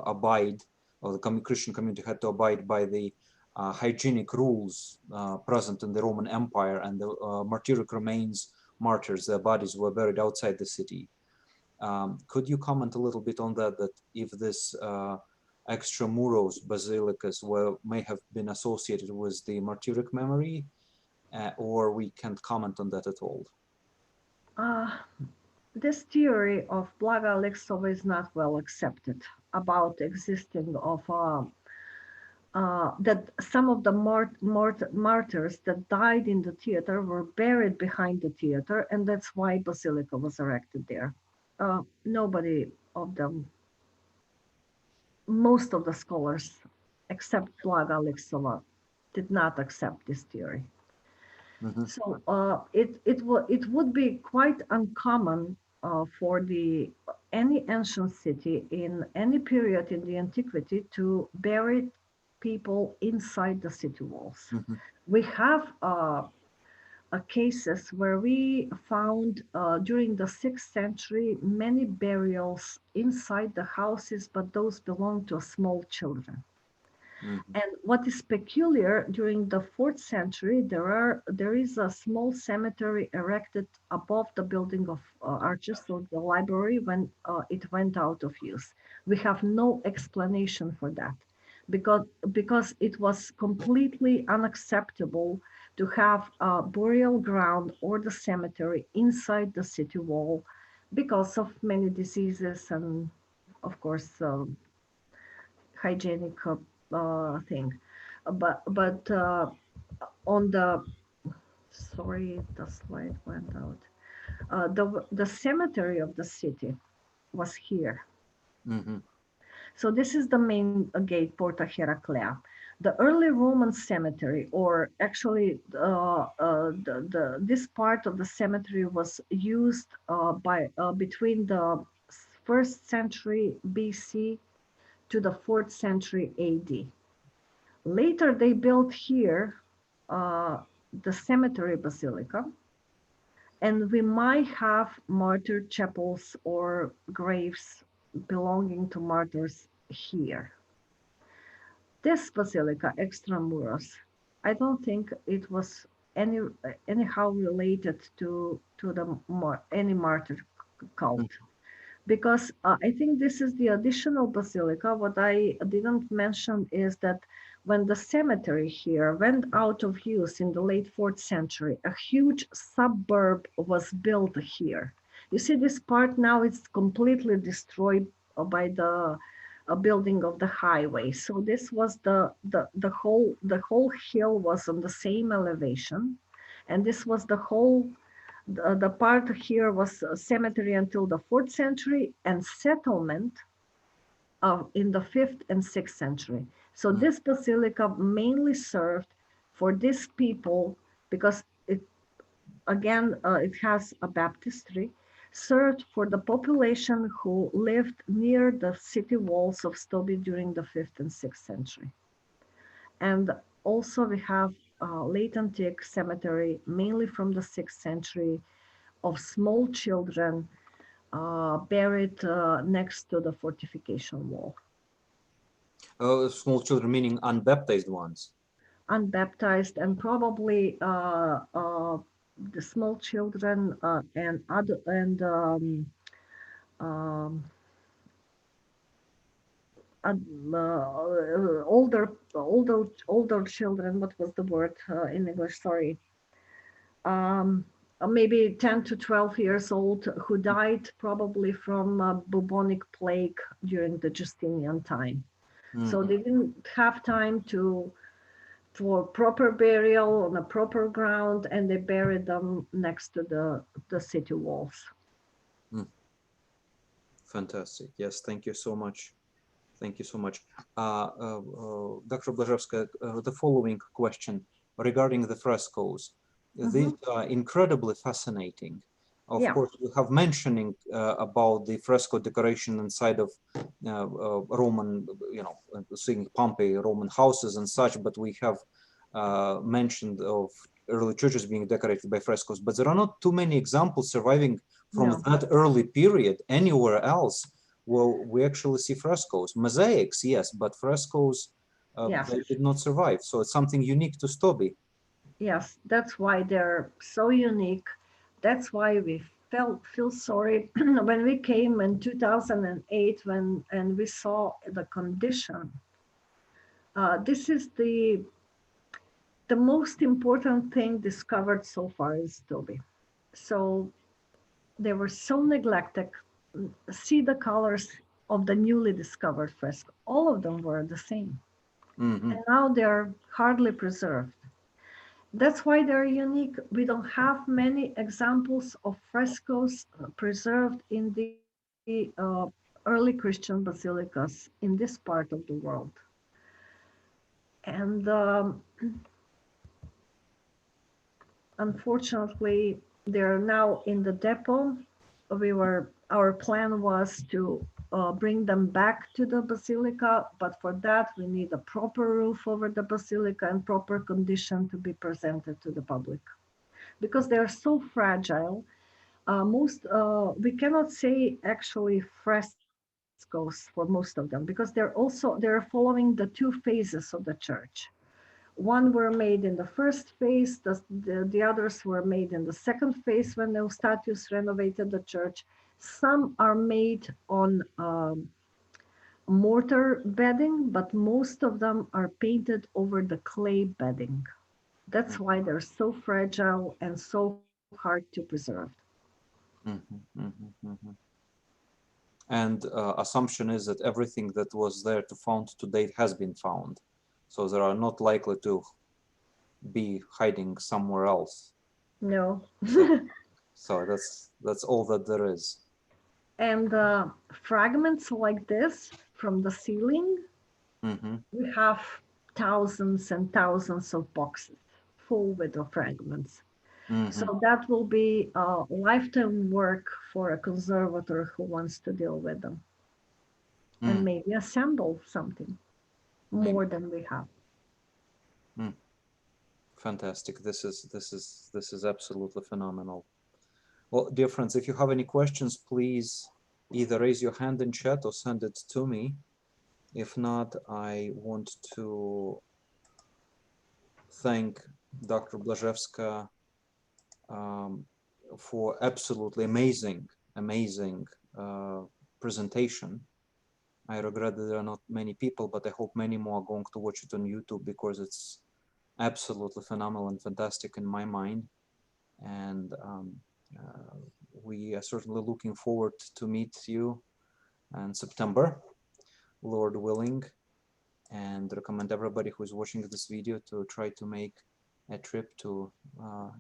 abide, or the Christian community had to abide by the hygienic rules present in the Roman Empire, and the martyric remains martyrs, their bodies were buried outside the city. Could you comment a little bit on that, that if this extramuros basilicas may have been associated with the martyric memory, or we can't comment on that at all? This theory of Blaga Alexova is not well accepted about existing of that some of the martyrs that died in the theater were buried behind the theater, and that's why basilica was erected there. Nobody of them, most of the scholars, except Blaga Alexova, did not accept this theory. So it would be quite uncommon for any ancient city in any period in the antiquity to bury people inside the city walls. We have cases where we found during the 6th century many burials inside the houses, but those belong to small children. And what is peculiar, during the 4th century, there is a small cemetery erected above the building of arches, so the library, when it went out of use. We have no explanation for that, because it was completely unacceptable to have a burial ground or the cemetery inside the city wall because of many diseases and, of course, hygienic thing. But on the, sorry, the slide went out. The cemetery of the city was here. So this is the main gate, Porta Heraclea. The early Roman cemetery, or actually this part of the cemetery was used between the 1st century BC to the 4th century AD. Later, they built here the cemetery basilica, and we might have martyr chapels or graves belonging to martyrs here. this basilica, Extramuros, I don't think it was anyhow related to any martyr cult, because I think this is the additional basilica. What I didn't mention is that when the cemetery here went out of use in the late 4th century, a huge suburb was built here. You see, this part now is completely destroyed by the building of the highway. So this was the whole hill was on the same elevation, and this was the part here was a cemetery until the 4th century and settlement in the 5th and 6th century. So this basilica mainly served for these people because it has a baptistery, served for the population who lived near the city walls of Stobi during the 5th and 6th century. And also we have a late antique cemetery, mainly from the 6th century, of small children buried next to the fortification wall. Small children meaning unbaptized ones? Unbaptized, and probably the small children and other and older children. What was the word in English? Sorry. Maybe 10 to 12 years old, who died probably from bubonic plague during the Justinian time. So they didn't have time for proper burial on a proper ground, and they buried them next to the city walls. Fantastic. Yes, thank you so much. Thank you so much. Dr. Blazevska, the following question regarding the frescoes. These are incredibly fascinating. Of course, we have mentioning about the fresco decoration inside of Roman, seeing Pompeii, Roman houses and such, but we have mentioned of early churches being decorated by frescoes, but there are not too many examples surviving from that early period anywhere else where we actually see frescoes. Mosaics, yes, but frescoes, they did not survive. So it's something unique to Stobi. Yes, that's why they're so unique. That's why we feel sorry when we came in 2008 and we saw the condition. This is the most important thing discovered so far in Stobi. So they were so neglected. See the colors of the newly discovered fresco. All of them were the same. And now they're hardly preserved. That's why they're unique. We don't have many examples of frescoes preserved in the early Christian basilicas in this part of the world. And unfortunately, they're now in the depot. Our plan was to bring them back to the basilica, but for that we need a proper roof over the basilica and proper condition to be presented to the public, because they're so fragile. We cannot say actually frescoes for most of them, because they're following the two phases of the church. One were made in the first phase, the others were made in the second phase when Eustatius renovated the church. Some are made on mortar bedding, but most of them are painted over the clay bedding. That's why they're so fragile and so hard to preserve. And assumption is that everything that was there to found to date has been found. So they are not likely to be hiding somewhere else. No. So that's all that there is. And fragments like this from the ceiling, we have thousands and thousands of boxes full with the fragments. So that will be a lifetime work for a conservator who wants to deal with them and maybe assemble something more than we have. Fantastic. This is absolutely phenomenal. Well, dear friends, if you have any questions, please either raise your hand in chat or send it to me. If not, I want to thank Dr. Blazevska for absolutely amazing presentation. I regret that there are not many people, but I hope many more are going to watch it on YouTube because it's absolutely phenomenal and fantastic in my mind. And we are certainly looking forward to meet you in September, Lord willing, and recommend everybody who is watching this video to try to make a trip to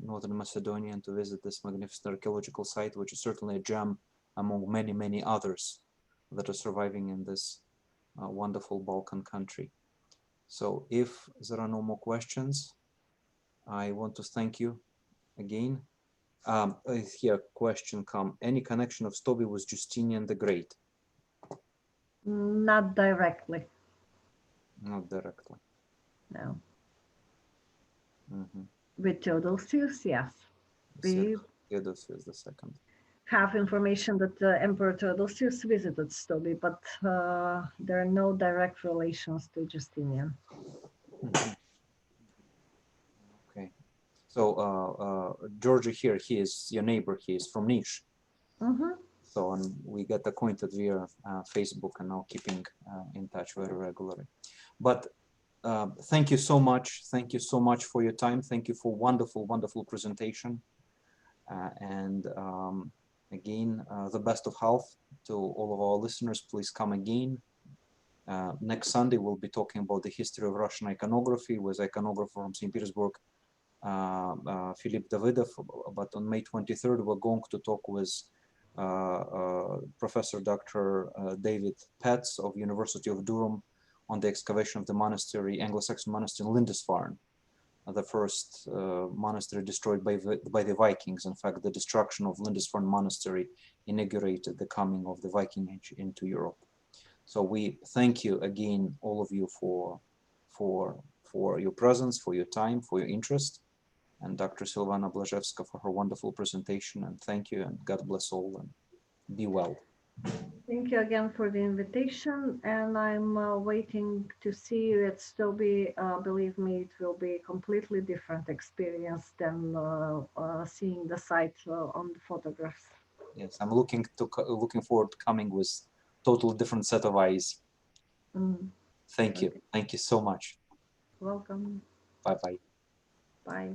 Northern Macedonia and to visit this magnificent archaeological site, which is certainly a gem among many others that are surviving in this wonderful Balkan country. So if there are no more questions, I want to thank you again. Here a question come. Any connection of Stobi with Justinian the Great? Not directly. Not directly. No. Mm-hmm. With Theodosius, yes. We Theodosius the second. Have information that Emperor Theodosius visited Stobi, but there are no direct relations to Justinian. Mm-hmm. Okay. So Georgia here, he is your neighbor, he is from Niš. Mm-hmm. So we get acquainted via Facebook and now keeping in touch very regularly. But thank you so much. Thank you so much for your time. Thank you for wonderful presentation. And again, the best of health to all of our listeners. Please come again. Next Sunday, we'll be talking about the history of Russian iconography with iconographer from St. Petersburg, Philip Davidov. But on May 23rd, we're going to talk with Professor Dr. David Petz of University of Durham on the excavation of the monastery, Anglo-Saxon monastery in Lindisfarne, the first monastery destroyed by the Vikings. In fact, the destruction of Lindisfarne monastery inaugurated the coming of the Viking Age into Europe. So we thank you again, all of you, for your presence, for your time, for your interest, and Dr. Silvana Blazevska for her wonderful presentation. And thank you, and God bless all, and be well. Thank you again for the invitation, and I'm waiting to see you at Stobi. Believe me, it will be a completely different experience than seeing the site on the photographs. Yes, I'm looking forward to coming with totally different set of eyes. Thank you. Thank you so much. Welcome. Bye-bye. Bye.